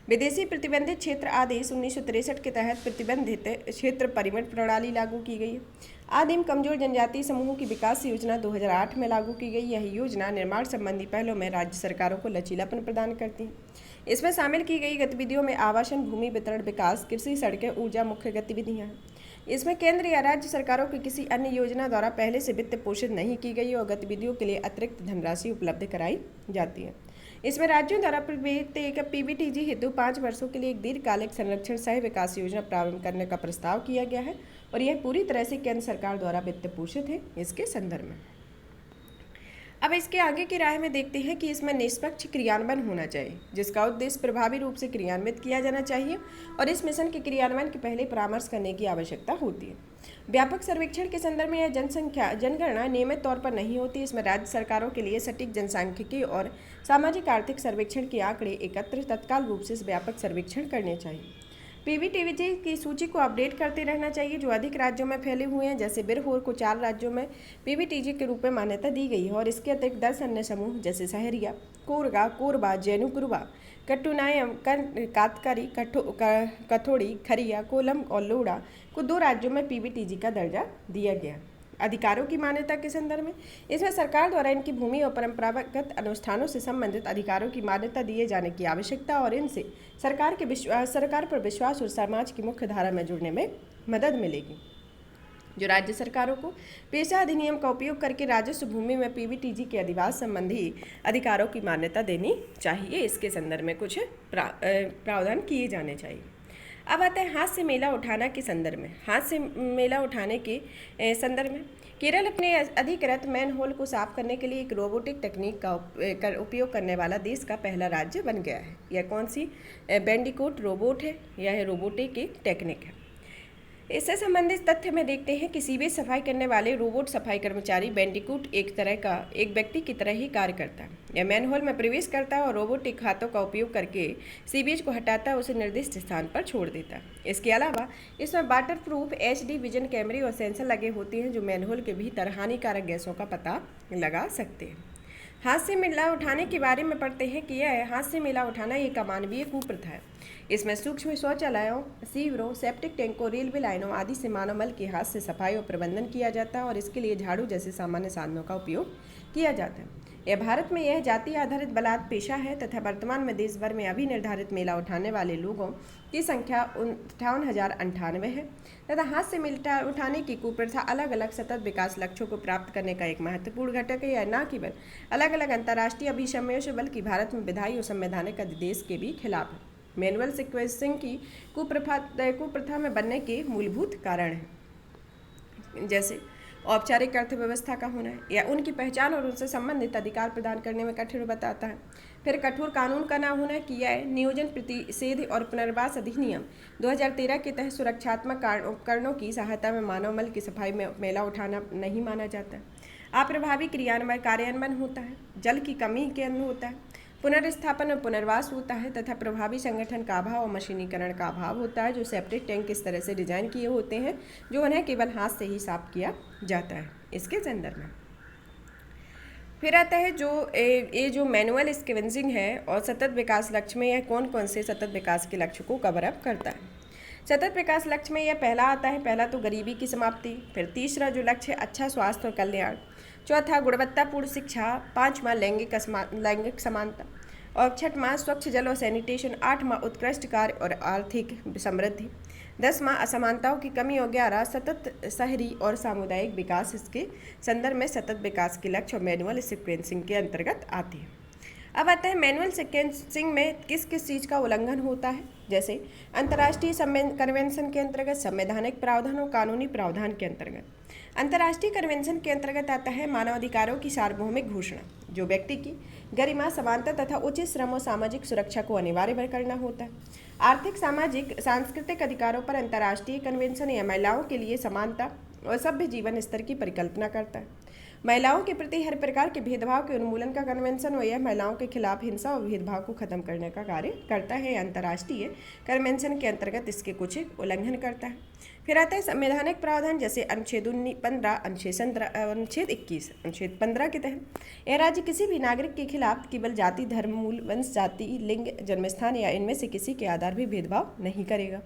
विदेशी प्रतिबंधित क्षेत्र आदेश 1963 के तहत प्रतिबंधित क्षेत्र परिवहन प्रणाली लागू की गई है। आदिम कमजोर जनजातीय समूहों की विकास योजना 2008 में लागू की गई। यह योजना निर्माण संबंधी पहलों में राज्य सरकारों को लचीलापन प्रदान करती है। इसमें शामिल की गई गतिविधियों में आवासन, भूमि वितरण, विकास, कृषि, सड़कें, ऊर्जा मुख्य गतिविधियां हैं। इसमें केंद्र या राज्य सरकारों की किसी अन्य योजना द्वारा पहले से वित्त पोषित नहीं की गई और गतिविधियों के लिए अतिरिक्त धनराशि उपलब्ध कराई जाती है। इसमें राज्यों द्वारा पीबीटीजी हेतु 5 वर्षों के लिए एक दीर्घकालिक संरक्षण सह विकास योजना प्रारंभ करने का प्रस्ताव किया गया है और यह पूरी तरह से केंद्र सरकार द्वारा वित्त पोषित है। इसके संदर्भ में अब इसके आगे की राय में देखते हैं कि इसमें निष्पक्ष क्रियान्वयन होना चाहिए, जिसका उद्देश्य प्रभावी रूप से क्रियान्वित किया जाना चाहिए और इस मिशन के क्रियान्वयन के पहले परामर्श करने की आवश्यकता होती है। व्यापक सर्वेक्षण के संदर्भ में यह जनगणना नियमित तौर पर नहीं होती। इसमें राज्य सरकारों के लिए सटीक जनसांख्यिकी और सामाजिक आर्थिक सर्वेक्षण के आंकड़े एकत्र तत्काल रूप से व्यापक सर्वेक्षण करने चाहिए। पीवीटीजी की सूची को अपडेट करते रहना चाहिए जो अधिक राज्यों में फैले हुए हैं। जैसे बिरहोर को 4 राज्यों में पीवीटीजी के रूप में मान्यता दी गई है और इसके अतिरिक्त 10 अन्य समूह जैसे सहरिया, कोरगा, कोरबा, जैनुकुरबा, कट्टुनायम, कातकरी, कथोड़ी, खरिया, कोलम और लोड़ा को 2 राज्यों में पीवीटीजी का दर्जा दिया गया। अधिकारों की मान्यता के संदर्भ में इसमें सरकार द्वारा इनकी भूमि और परंपरागत अनुष्ठानों से संबंधित अधिकारों की मान्यता दिए जाने की आवश्यकता और इनसे सरकार पर विश्वास और समाज की मुख्य धारा में जुड़ने में मदद मिलेगी। जो राज्य सरकारों को पेशा अधिनियम का उपयोग करके राजस्व भूमि में पीवीटीजी के अधिवास संबंधी अधिकारों की मान्यता देनी चाहिए, इसके संदर्भ में कुछ प्रावधान किए जाने चाहिए। अब आते हैं हाथ से मेला उठाना के संदर्भ में। हाथ से मेला उठाने के संदर्भ में केरल अपने अधिकृत मैन होल को साफ करने के लिए एक रोबोटिक तकनीक का उपयोग करने वाला देश का पहला राज्य बन गया है। यह कौन सी बैंडिकूट रोबोट है? यह रोबोटिक की टेक्निक है। इससे संबंधित तथ्य में देखते हैं कि सीवेज सफाई करने वाले रोबोट सफाई कर्मचारी बैंडिकूट एक व्यक्ति की तरह ही कार्य करता है। यह मैनहोल में प्रवेश करता है और रोबोटिक हाथों का उपयोग करके सीवेज को हटाता है, उसे निर्दिष्ट स्थान पर छोड़ देता है। इसके अलावा इसमें वाटर प्रूफ HD विजन कैमरे और सेंसर लगे होते हैं जो मैनहोल के भीतर हानिकारक गैसों का पता लगा सकते हैं। हाथ से मेला उठाने के बारे में पढ़ते हैं कि यह हाथ से मेला उठाना एक अमानवीय कुप्रथा है। इसमें सूक्ष्म शौचालयों, सीवरों, सेप्टिक टैंकों, रेलवे लाइनों आदि से मानव मल के हाथ से सफाई और प्रबंधन किया जाता है और इसके लिए झाड़ू जैसे सामान्य साधनों का उपयोग किया जाता है। भारत में यह जाति आधारित बलात् पेशा है तथा वर्तमान में देश भर में अभी निर्धारित मेला उठाने वाले लोगों की संख्या 58,098 है तथा हाथ से मेला उठाने की कुप्रथा अलग अलग सतत विकास लक्ष्यों को प्राप्त करने का एक महत्वपूर्ण घटक है। यह न केवल अलग अलग अंतर्राष्ट्रीय अभिशमयों से बल्कि भारत में विधायी और संवैधानिक अधिदेश के भी खिलाफ है। मैनुअल सीक्वेंसिंग की कुप्रथा में बनने के मूलभूत कारण हैं जैसे औपचारिक अर्थव्यवस्था का होना है या उनकी पहचान और उनसे संबंधित अधिकार प्रदान करने में कठिन बताता है। फिर कठोर कानून का ना होना कि यह नियोजन प्रतिषेध और पुनर्वास अधिनियम 2013 के तहत सुरक्षात्मक उपकरणों की सहायता में मानव मल की सफाई में मेला उठाना नहीं माना जाता है। अप्रभावी कार्यान्वयन होता है, जल की कमी के अंदर होता है, पुनर्स्थापन और पुनर्वास होता है तथा प्रभावी संगठन का अभाव और मशीनीकरण का अभाव होता है। जो सेप्टिक टैंक इस तरह से डिजाइन किए होते हैं जो उन्हें केवल हाथ से ही साफ किया जाता है। इसके संदर्भ में फिर आता है जो मैनुअल स्कैवेंजिंग है और सतत विकास लक्ष्य में यह कौन कौन से सतत विकास के लक्ष्य को कवर अप करता है। सतत विकास लक्ष्य में यह पहला आता है, पहला तो गरीबी की समाप्ति, फिर तीसरा जो लक्ष्य है अच्छा स्वास्थ्य और कल्याण, चौथा गुणवत्तापूर्ण शिक्षा, पाँचवां लैंगिक समानता और छठवां स्वच्छ जल और सैनिटेशन, आठवां उत्कृष्ट कार्य और आर्थिक समृद्धि, 10वां असमानताओं की कमी और 11 सतत शहरी और सामुदायिक विकास। इसके संदर्भ में सतत विकास के लक्ष्य और मैनुअल सीक्वेंसिंग के अंतर्गत आते हैं। अब आता है मैनुअल सीक्वेंसिंग में किस किस चीज़ का उल्लंघन होता है, जैसे अंतर्राष्ट्रीय कन्वेंशन के अंतर्गत, संवैधानिक प्रावधान और कानूनी प्रावधान के अंतर्गत। अंतर्राष्ट्रीय कन्वेंशन के अंतर्गत आता है मानवाधिकारों की सार्वभौमिक घोषणा, जो व्यक्ति की गरिमा, समानता तथा उचित श्रम और सामाजिक सुरक्षा को अनिवार्य करना होता है। आर्थिक, सामाजिक, सांस्कृतिक अधिकारों पर अंतर्राष्ट्रीय कन्वेंशन या महिलाओं के लिए समानता और सभ्य जीवन स्तर की परिकल्पना करता है। महिलाओं के प्रति हर प्रकार के भेदभाव के उन्मूलन का कन्वेंशन और यह महिलाओं के खिलाफ हिंसा और भेदभाव को खत्म करने का कार्य करता है। अंतर्राष्ट्रीय कन्वेंशन के अंतर्गत इसके कुछ उल्लंघन करता है। फिर आता है संवैधानिक प्रावधान, जैसे अनुच्छेद 15, अनुच्छेद 21, अनुच्छेद 15 के तहत यह राज्य किसी भी नागरिक के खिलाफ केवल जाति, धर्म, मूल, वंश, जाति, लिंग, जन्मस्थान या इनमें से किसी के आधार भी भेदभाव नहीं करेगा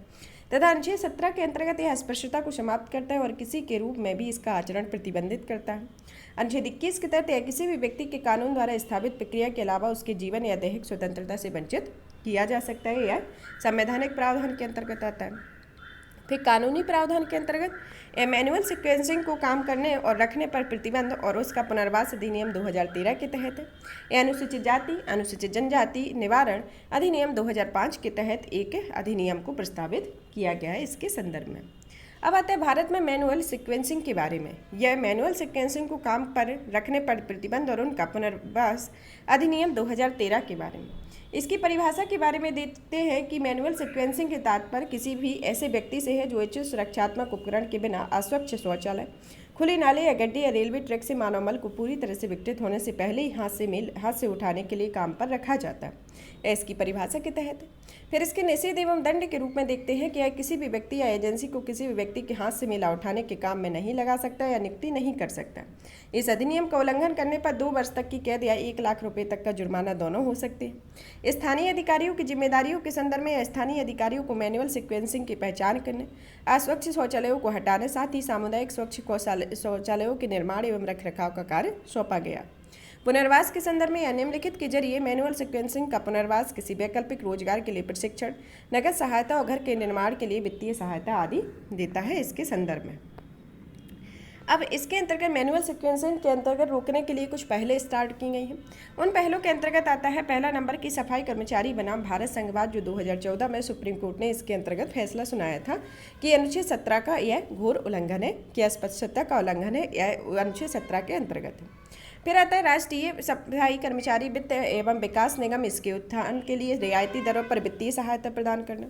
तथा अनुच्छेद 17 के अंतर्गत यह अस्पृश्यता को समाप्त करता है और किसी के रूप में भी इसका आचरण प्रतिबंधित करता है। अनुच्छेद 21 के तहत यह किसी भी व्यक्ति के कानून द्वारा स्थापित प्रक्रिया के अलावा उसके जीवन या दैहिक स्वतंत्रता से वंचित किया जा सकता है। यह संवैधानिक प्रावधान के अंतर्गत आता है। फिर कानूनी प्रावधान के अंतर्गत मैनुअल सीक्वेंसिंग को काम करने और रखने पर प्रतिबंध और उसका पुनर्वास अधिनियम 2013 के तहत है। यह अनुसूचित जाति, अनुसूचित जनजाति निवारण अधिनियम 2005 के तहत एक अधिनियम को प्रस्तावित किया गया है। इसके संदर्भ में अब आता है भारत में मैनुअल सीक्वेंसिंग के बारे में। यह मैनुअल सीक्वेंसिंग को काम पर रखने पर प्रतिबंध और उनका पुनर्वास अधिनियम 2013 के बारे में। इसकी परिभाषा के बारे में देखते हैं कि मैनुअल सीक्वेंसिंग के तात्पर्य किसी भी ऐसे व्यक्ति से है जो उच्च सुरक्षात्मक उपकरण के बिना अस्वच्छ शौचालय, खुले नाले या गड्ढे या रेलवे ट्रैक से मानव मल को पूरी तरह से विघटित होने से पहले ही हाथ से उठाने के लिए काम पर रखा जाता है। इसकी परिभाषा के तहत फिर इसके निषेध एवं दंड के रूप में देखते हैं कि यह किसी भी व्यक्ति या एजेंसी को किसी भी व्यक्ति के हाथ से मेला उठाने के काम में नहीं लगा सकता या नियुक्ति नहीं कर सकता। इस अधिनियम का उल्लंघन करने पर 2 वर्ष तक की कैद या 1 लाख रुपए तक का जुर्माना दोनों हो सकते हैं। स्थानीय अधिकारियों की जिम्मेदारियों के संदर्भ में स्थानीय अधिकारियों को मैनुअल सीक्वेंसिंग की पहचान करने, अस्वच्छ शौचालयों को हटाने, साथ ही सामुदायिक स्वच्छ शौचालयों के निर्माण एवं रखरखाव का कार्य सौंपा गया। पुनर्वास के संदर्भ में या निम्नलिखित के जरिए मैनुअल सीक्वेंसिंग का पुनर्वास किसी वैकल्पिक रोजगार के लिए प्रशिक्षण, नगद सहायता और घर के निर्माण के लिए वित्तीय सहायता आदि देता है। इसके संदर्भ में अब इसके अंतर्गत मैनुअल सीक्वेंसिंग के अंतर्गत रोकने के लिए कुछ पहले स्टार्ट की गई हैं। उन पहलों के अंतर्गत आता है पहला नंबर की सफाई कर्मचारी बनाम भारत संघवाद, जो 2014 में सुप्रीम कोर्ट ने इसके अंतर्गत फैसला सुनाया था कि अनुच्छेद 17 का यह घोर उल्लंघन है, कि अस्पष्टता का उल्लंघन है, यह अनुच्छेद 17 के अंतर्गत है। फिर आता है राष्ट्रीय सफाई कर्मचारी वित्त एवं विकास निगम, इसके उत्थान के लिए रियायती दरों पर वित्तीय सहायता प्रदान करना।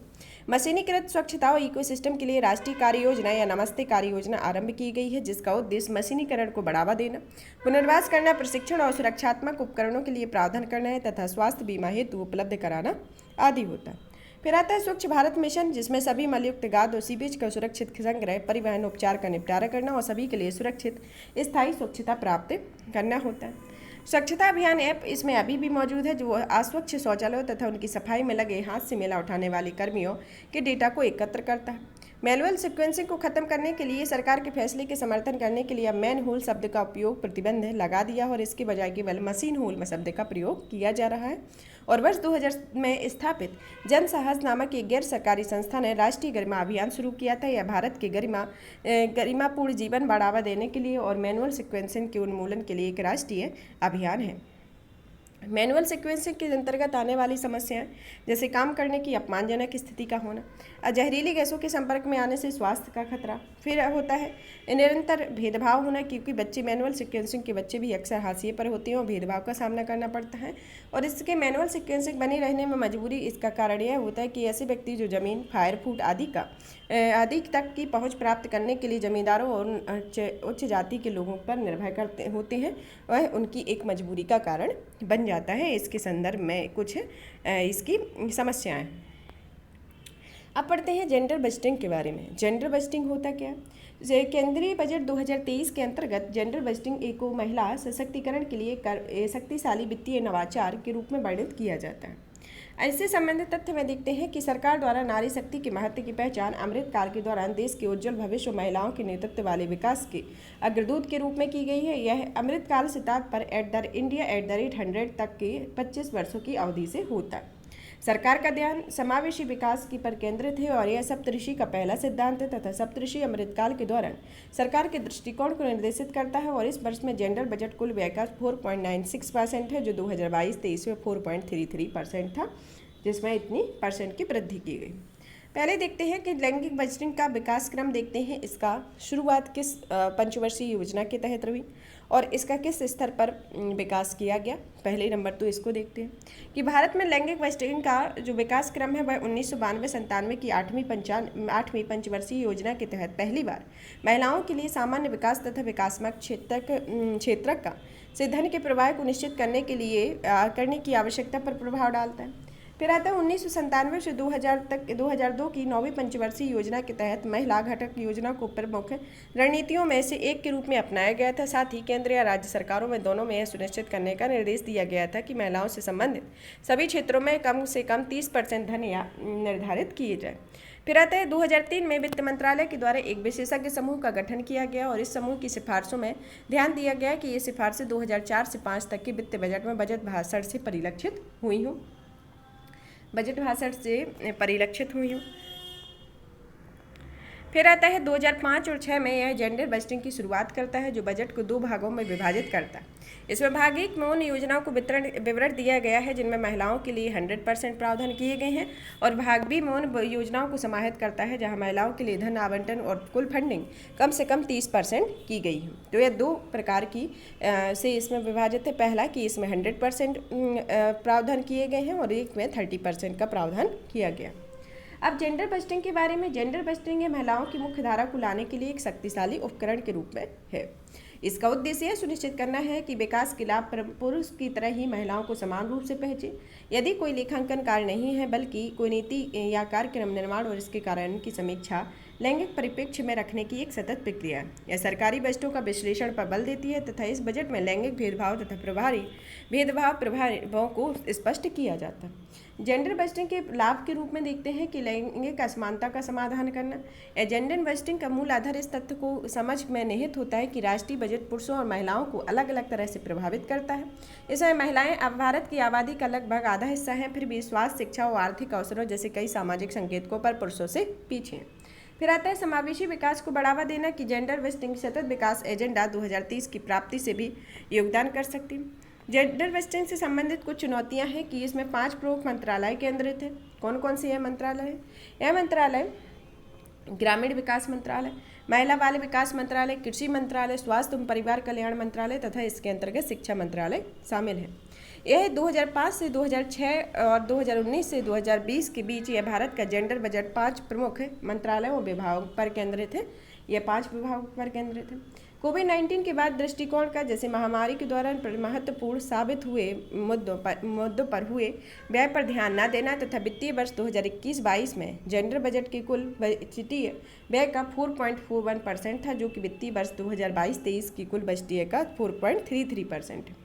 मशीनीकृत स्वच्छता और इकोसिस्टम के लिए राष्ट्रीय कार्य योजना या नमस्ते कार्य योजना आरंभ की गई है, जिसका उद्देश्य मशीनीकरण को बढ़ावा देना, पुनर्वास करना, प्रशिक्षण और सुरक्षात्मक उपकरणों के लिए प्रावधान करना है तथा स्वास्थ्य बीमा हेतु उपलब्ध कराना आदि होता है। फिर आता है स्वच्छ भारत मिशन, जिसमें सभी मलयुक्त गाद और सीवेज का सुरक्षित संग्रह, परिवहन, उपचार का निपटारा करना और सभी के लिए सुरक्षित स्थायी स्वच्छता प्राप्त करना होता है। स्वच्छता अभियान ऐप इसमें अभी भी मौजूद है, जो अस्वच्छ शौचालयों तथा उनकी सफाई में लगे हाथ से मेला उठाने वाले कर्मियों के डेटा को एकत्र करता है। मैनुअल सीक्वेंसिंग को खत्म करने के लिए सरकार के फैसले के समर्थन करने के लिए अब मैन होल शब्द का उपयोग प्रतिबंध लगा दिया और इसके बजाय केवल मशीन होल शब्द का प्रयोग किया जा रहा है। और वर्ष 2000 में स्थापित जन साहस नामक एक गैर सरकारी संस्था ने राष्ट्रीय गरिमा अभियान शुरू किया था। यह भारत के गरिमापूर्ण जीवन बढ़ावा देने के लिए और मैनुअल सीक्वेंसिंग के उन्मूलन के लिए एक राष्ट्रीय अभियान है। मैनुअल सीक्वेंसिंग के अंतर्गत आने वाली समस्याएं जैसे काम करने की अपमानजनक स्थिति का होना, जहरीली गैसों के संपर्क में आने से स्वास्थ्य का खतरा, फिर होता है निरंतर भेदभाव होना, क्योंकि बच्चे मैनुअल सीक्वेंसिंग के बच्चे भी अक्सर हाशिए पर होते हैं और भेदभाव का सामना करना पड़ता है। और इसके मैनुअल सीक्वेंसिंग बनी रहने में मजबूरी, इसका कारण यह होता है कि ऐसे व्यक्ति जो जमीन, फायर फूड आदि तक की पहुँच प्राप्त करने के लिए जमींदारों और उच्च जाति के लोगों पर निर्भर होते हैं, वह उनकी एक मजबूरी का कारण बन जाता है। इसके संदर्भ में कुछ इसकी समस्याएं। अब पढ़ते हैं जेंडर बजटिंग के बारे में। जेंडर बजटिंग होता क्या है? केंद्रीय बजट 2023 के अंतर्गत जेंडर बजटिंग को महिला सशक्तिकरण के लिए शक्तिशाली वित्तीय नवाचार के रूप में वर्णित किया जाता है। ऐसे संबंधित तथ्य में देखते हैं कि सरकार द्वारा नारी शक्ति के महत्व की पहचान अमृतकाल के दौरान देश के उज्जवल भविष्य और महिलाओं के नेतृत्व वाले विकास के अग्रदूत के रूप में की गई है। यह अमृतकाल से तात्पर्य इंडिया @ 100 तक के 25 वर्षों की अवधि से होता है। सरकार का ध्यान समावेशी विकास की पर केंद्रित है और यह सप्तऋषि का पहला सिद्धांत है तथा सप्तऋषि अमृतकाल के दौरान सरकार के दृष्टिकोण को निर्देशित करता है। और इस वर्ष में जेंडर बजट कुल व्यय का 4.96% है, जो 2022-23 में 4.33% था, जिसमें इतनी परसेंट की वृद्धि की गई। पहले देखते हैं कि लैंगिक बजटिंग का विकास क्रम देखते हैं। इसका शुरुआत किस पंचवर्षीय योजना के तहत हुई और इसका किस स्तर पर विकास किया गया। पहले नंबर तो इसको देखते हैं कि भारत में लैंगिक बजटिंग का जो विकास क्रम है वह 1992-97 की 8वीं पंचवर्षीय योजना के तहत पहली बार महिलाओं के लिए सामान्य विकास तथा विकासात्मक क्षेत्र का से धन के प्रवाह को निश्चित करने की आवश्यकता पर प्रभाव डालता है। फिर आता है 1997 से 2002 की 9वीं पंचवर्षीय योजना के तहत महिला घटक योजना को प्रमुख रणनीतियों में से एक के रूप में अपनाया गया था। साथ ही केंद्र या राज्य सरकारों में दोनों में यह सुनिश्चित करने का निर्देश दिया गया था कि महिलाओं से संबंधित सभी क्षेत्रों में कम से कम 30% धन निर्धारित किए जाए। फिर आता है 2003 में वित्त मंत्रालय के द्वारा एक विशेषज्ञ समूह का गठन किया गया और इस समूह की सिफारिशों में ध्यान दिया गया कि ये सिफारिशें 2004 से 5 तक के वित्त बजट में बजट भाषण से परिलक्षित हुई हूँ। फिर आता है 2005 और 6 में यह जेंडर बजटिंग की शुरुआत करता है, जो बजट को 2 भागों में विभाजित करता है। इसमें भाग 1 में उन योजनाओं को विवरण दिया गया है जिनमें महिलाओं के लिए 100% प्रावधान किए गए हैं और भाग बी में उन योजनाओं को समाहित करता है जहां महिलाओं के लिए धन आवंटन और कुल फंडिंग कम से कम 30% की गई है। तो यह 2 प्रकार की से इसमें विभाजित है। पहला कि इसमें 100% प्रावधान किए गए हैं और एक में 30% का प्रावधान किया गया। अब जेंडर बस्टिंग के बारे में, जेंडर बस्टिंग है महिलाओं की मुख्य धारा को लाने के लिए एक शक्तिशाली उपकरण के रूप में है। इसका उद्देश्य यह सुनिश्चित करना है कि विकास के लाभ पुरुष की तरह ही महिलाओं को समान रूप से पहुंचे। यदि कोई लेखांकन कार्य नहीं है बल्कि कोई नीति या कार्यक्रम निर्माण और इसके कार्यान्वयन की समीक्षा लैंगिक परिप्रेक्ष्य में रखने की एक सतत प्रक्रिया है। यह सरकारी बजटों का विश्लेषण पर बल देती है तथा इस बजट में लैंगिक भेदभाव तथा भेदभाव प्रभावों को स्पष्ट किया जाता है। जेंडर बस्टिंग के लाभ के रूप में देखते हैं कि लैंगिक असमानता का समाधान करना। जेंडर बस्टिंग का मूल आधार इस तथ्य को समझ में निहित होता है कि राष्ट्रीय बजट पुरुषों और महिलाओं को अलग अलग तरह से प्रभावित करता है। इसमें महिलाएं अब भारत की आबादी का लगभग आधा हिस्सा हैं, फिर भी स्वास्थ्य, शिक्षा और आर्थिक अवसरों जैसे कई सामाजिक संकेतकों पर पुरुषों से पीछे हैं। फिर आता है समावेशी विकास को बढ़ावा देना कि जेंडर बस्टिंग सतत विकास एजेंडा 2030 की प्राप्ति से भी योगदान कर सकती है। जेंडर बस्टिंग से संबंधित कुछ चुनौतियां हैं कि इसमें 5 प्रमुख मंत्रालय केंद्रित हैं। कौन कौन से यह मंत्रालय है? यह मंत्रालय ग्रामीण विकास मंत्रालय, महिला बाल विकास मंत्रालय, कृषि मंत्रालय, स्वास्थ्य एवं परिवार कल्याण मंत्रालय तथा इसके अंतर्गत शिक्षा मंत्रालय शामिल है। यह 2005 से 2006 और 2019 से 2020 के बीच यह भारत का जेंडर बजट 5 प्रमुख मंत्रालयों और विभागों पर केंद्रित है। यह 5 विभागों पर केंद्रित है। कोविड-19 के बाद दृष्टिकोण का जैसे महामारी के दौरान महत्वपूर्ण साबित हुए मुद्दों पर हुए व्यय पर ध्यान न देना तथा वित्तीय वर्ष 2021-22 में जेंडर बजट के कुल बजटीय व्यय का 4.41% था, जो कि वित्तीय वर्ष 2022-23 की कुल बजटीय का 4.33% है।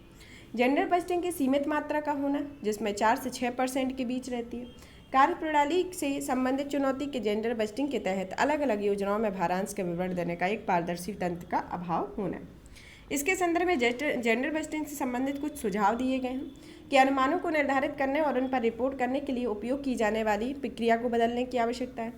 जेंडर बस्टिंग की सीमित मात्रा का होना, जिसमें 4 से 6% के बीच रहती है। कार्यप्रणाली से संबंधित चुनौती के जेंडर बस्टिंग के तहत अलग अलग योजनाओं में भारांश का विवरण देने का एक पारदर्शी तंत्र का अभाव होना। इसके संदर्भ में जेंडर बस्टिंग से संबंधित कुछ सुझाव दिए गए हैं कि अनुमानों को निर्धारित करने और उन पर रिपोर्ट करने के लिए उपयोग की जाने वाली प्रक्रिया को बदलने की आवश्यकता है।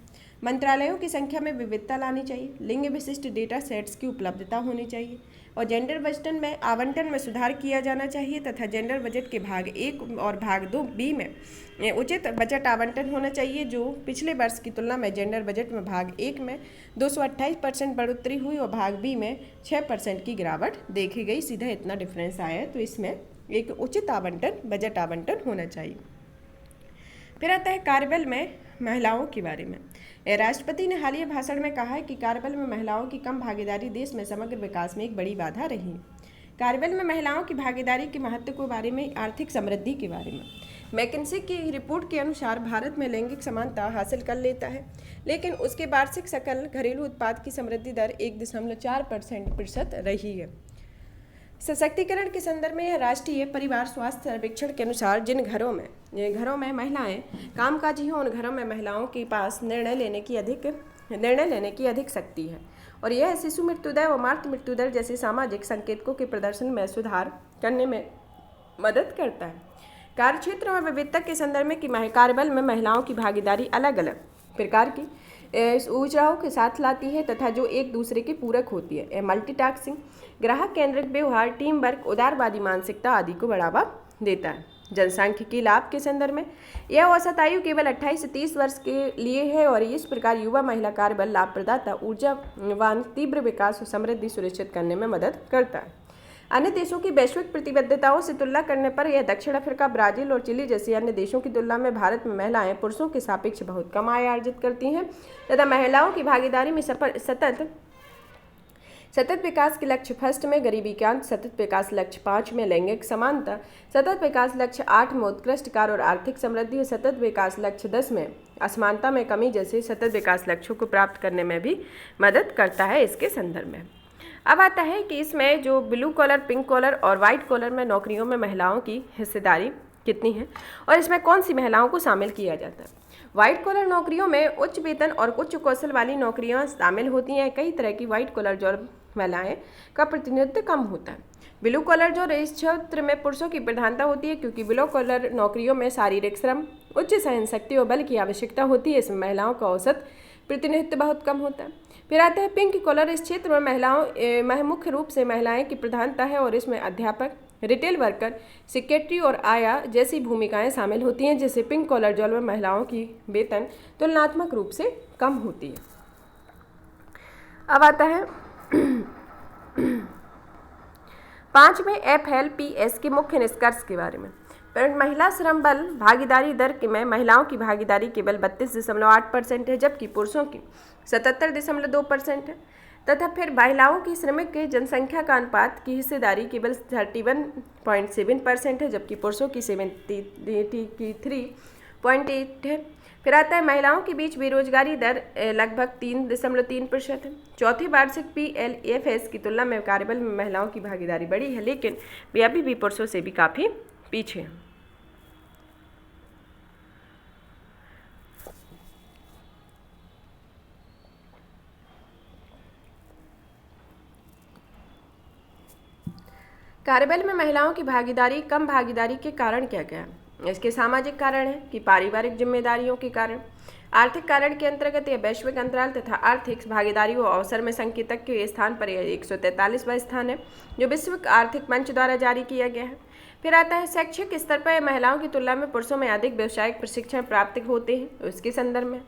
मंत्रालयों की संख्या में विविधता लानी चाहिए। लिंग विशिष्ट डेटा सेट्स की उपलब्धता होनी चाहिए और जेंडर बजट में आवंटन में सुधार किया जाना चाहिए तथा जेंडर बजट के भाग 1 और भाग 2B में उचित बजट आवंटन होना चाहिए, जो पिछले वर्ष की तुलना में जेंडर बजट में भाग 1 में 228% बढ़ोतरी हुई और भाग B में 6% की गिरावट देखी गई। सीधा इतना डिफरेंस आया है, तो इसमें एक उचित आवंटन, बजट आवंटन होना चाहिए। फिर आता है कार्यबल में महिलाओं के बारे में। राष्ट्रपति ने हालिया भाषण में कहा है कि कार्यबल में महिलाओं की कम भागीदारी देश में समग्र विकास में एक बड़ी बाधा रही। कार्यबल में महिलाओं की भागीदारी के महत्व के बारे में, आर्थिक समृद्धि के बारे में, मैकेंसी की रिपोर्ट के अनुसार भारत में लैंगिक समानता हासिल कर लेता है, लेकिन उसके वार्षिक सकल घरेलू उत्पाद की समृद्धि दर 1.4% रही है। सशक्तिकरण के संदर्भ में यह राष्ट्रीय परिवार स्वास्थ्य सर्वेक्षण के अनुसार जिन घरों में महिलाएं कामकाजी हैं, उन घरों में महिलाओं के पास निर्णय लेने की अधिक शक्ति है और यह शिशु मृत्यु दर और मातृ मृत्यु दर जैसे सामाजिक संकेतकों के प्रदर्शन में सुधार करने में मदद करता है। कार्यक्षेत्र और विविधता के संदर्भ में कि कार्यबल में महिलाओं की भागीदारी अलग अलग प्रकार की ऊर्जाओं के साथ लाती है तथा जो एक दूसरे के पूरक होती है। मल्टीटास्किंग, ग्राहक केंद्रित व्यवहार, टीम वर्क, उदारवादी मानसिकता आदि को बढ़ावा देता है। जनसांख्यिकी लाभ के संदर्भ में यह औसत आयु केवल 28 से 30 वर्ष के लिए है और इस प्रकार युवा महिला कार्यबल लाभ प्रदाता, ऊर्जावान, तीव्र विकास और समृद्धि सुनिश्चित करने में मदद करता है। अन्य देशों की वैश्विक प्रतिबद्धताओं से तुलना करने पर यह दक्षिण अफ्रीका, ब्राजील और चिली जैसे अन्य देशों की तुलना में भारत में महिलाएं पुरुषों के सापेक्ष बहुत कम आय अर्जित करती हैं तथा महिलाओं की भागीदारी में सतत विकास के लक्ष्य फर्स्ट में गरीबी के अंत, सतत विकास लक्ष्य 5 में लैंगिक समानता, सतत विकास लक्ष्य 8 में उत्कृष्ट कार्य और आर्थिक समृद्धि और सतत विकास लक्ष्य 10 में असमानता में कमी जैसे सतत विकास लक्ष्यों को प्राप्त करने में भी मदद करता है। इसके संदर्भ में अब आता है कि इसमें जो ब्लू कॉलर, पिंक कॉलर और वाइट कॉलर में नौकरियों में महिलाओं की हिस्सेदारी कितनी है और इसमें कौन सी महिलाओं को शामिल किया जाता है। व्हाइट कॉलर नौकरियों में उच्च वेतन और उच्च कौशल वाली नौकरियां शामिल होती हैं। कई तरह की व्हाइट कॉलर जॉब महिलाएं का प्रतिनिधित्व कम होता है। ब्लू कॉलर जो इस क्षेत्र में पुरुषों की प्रधानता होती है, क्योंकि ब्लू कॉलर नौकरियों में शारीरिक श्रम, उच्च सहन शक्ति और बल की आवश्यकता होती है। इसमें महिलाओं का औसत प्रतिनिधित्व बहुत कम होता है। फिर आते हैं पिंक कॉलर। इस क्षेत्र में महिलाओं मुख्य रूप से महिलाएं की प्रधानता है और इसमें अध्यापक, रिटेल वर्कर, सेक्रेटरी और आया जैसी भूमिकाएं शामिल होती हैं, जिससे पिंक कॉलर जॉब में महिलाओं की वेतन तुलनात्मक रूप से कम होती है। अब आता है 5 में FLPS के मुख्य निष्कर्ष के बारे में। पर महिला श्रम बल भागीदारी दर में महिलाओं की भागीदारी केवल 32.8% है, जबकि पुरुषों की 77.2% है। तथा फिर महिलाओं की श्रमिक की जनसंख्या का अनुपात की हिस्सेदारी केवल 31.7% है, जबकि पुरुषों की 73.8 है। फिर आता है महिलाओं के बीच बेरोजगारी दर लगभग 3.3% है। चौथी वार्षिक PLFS की तुलना में कार्यबल में महिलाओं की भागीदारी बढ़ी है, लेकिन वे अभी भी पुरुषों से भी काफ़ी पीछे हैं। कार्यबल में महिलाओं की भागीदारी कम भागीदारी के कारण क्या क्या है? इसके सामाजिक कारण है कि पारिवारिक जिम्मेदारियों के कारण, आर्थिक कारण के अंतर्गत यह वैश्विक अंतराल तथा आर्थिक भागीदारी व अवसर में संकेतक के स्थान पर यह 143वां स्थान है, जो विश्व आर्थिक मंच द्वारा जारी किया गया है। फिर आता है शैक्षिक स्तर पर महिलाओं की तुलना में पुरुषों में अधिक व्यावसायिक प्रशिक्षण प्राप्त होते हैं, उसके संदर्भ में,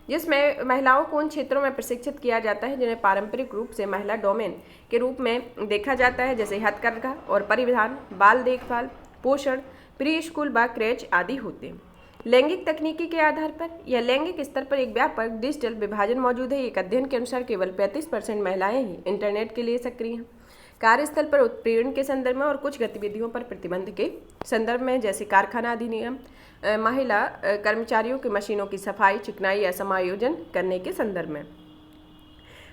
जिसमें महिलाओं को उन क्षेत्रों में प्रशिक्षित किया जाता है जिन्हें पारंपरिक रूप से महिला डोमेन के रूप में देखा जाता है, जैसे हथकरघा और परिधान, बाल देखभाल, पोषण, प्री स्कूल व क्रेच आदि होते हैं। लैंगिक तकनीकी के आधार पर या लैंगिक स्तर पर एक व्यापक डिजिटल विभाजन मौजूद है। एक अध्ययन के अनुसार केवल 35% महिलाएं ही इंटरनेट के लिए सक्रिय हैं। कार्यस्थल पर उत्पीड़न के संदर्भ में और कुछ गतिविधियों पर प्रतिबंध के संदर्भ में, जैसे कारखाना अधिनियम, महिला कर्मचारियों की मशीनों की सफाई, चिकनाई या समायोजन करने के संदर्भ में।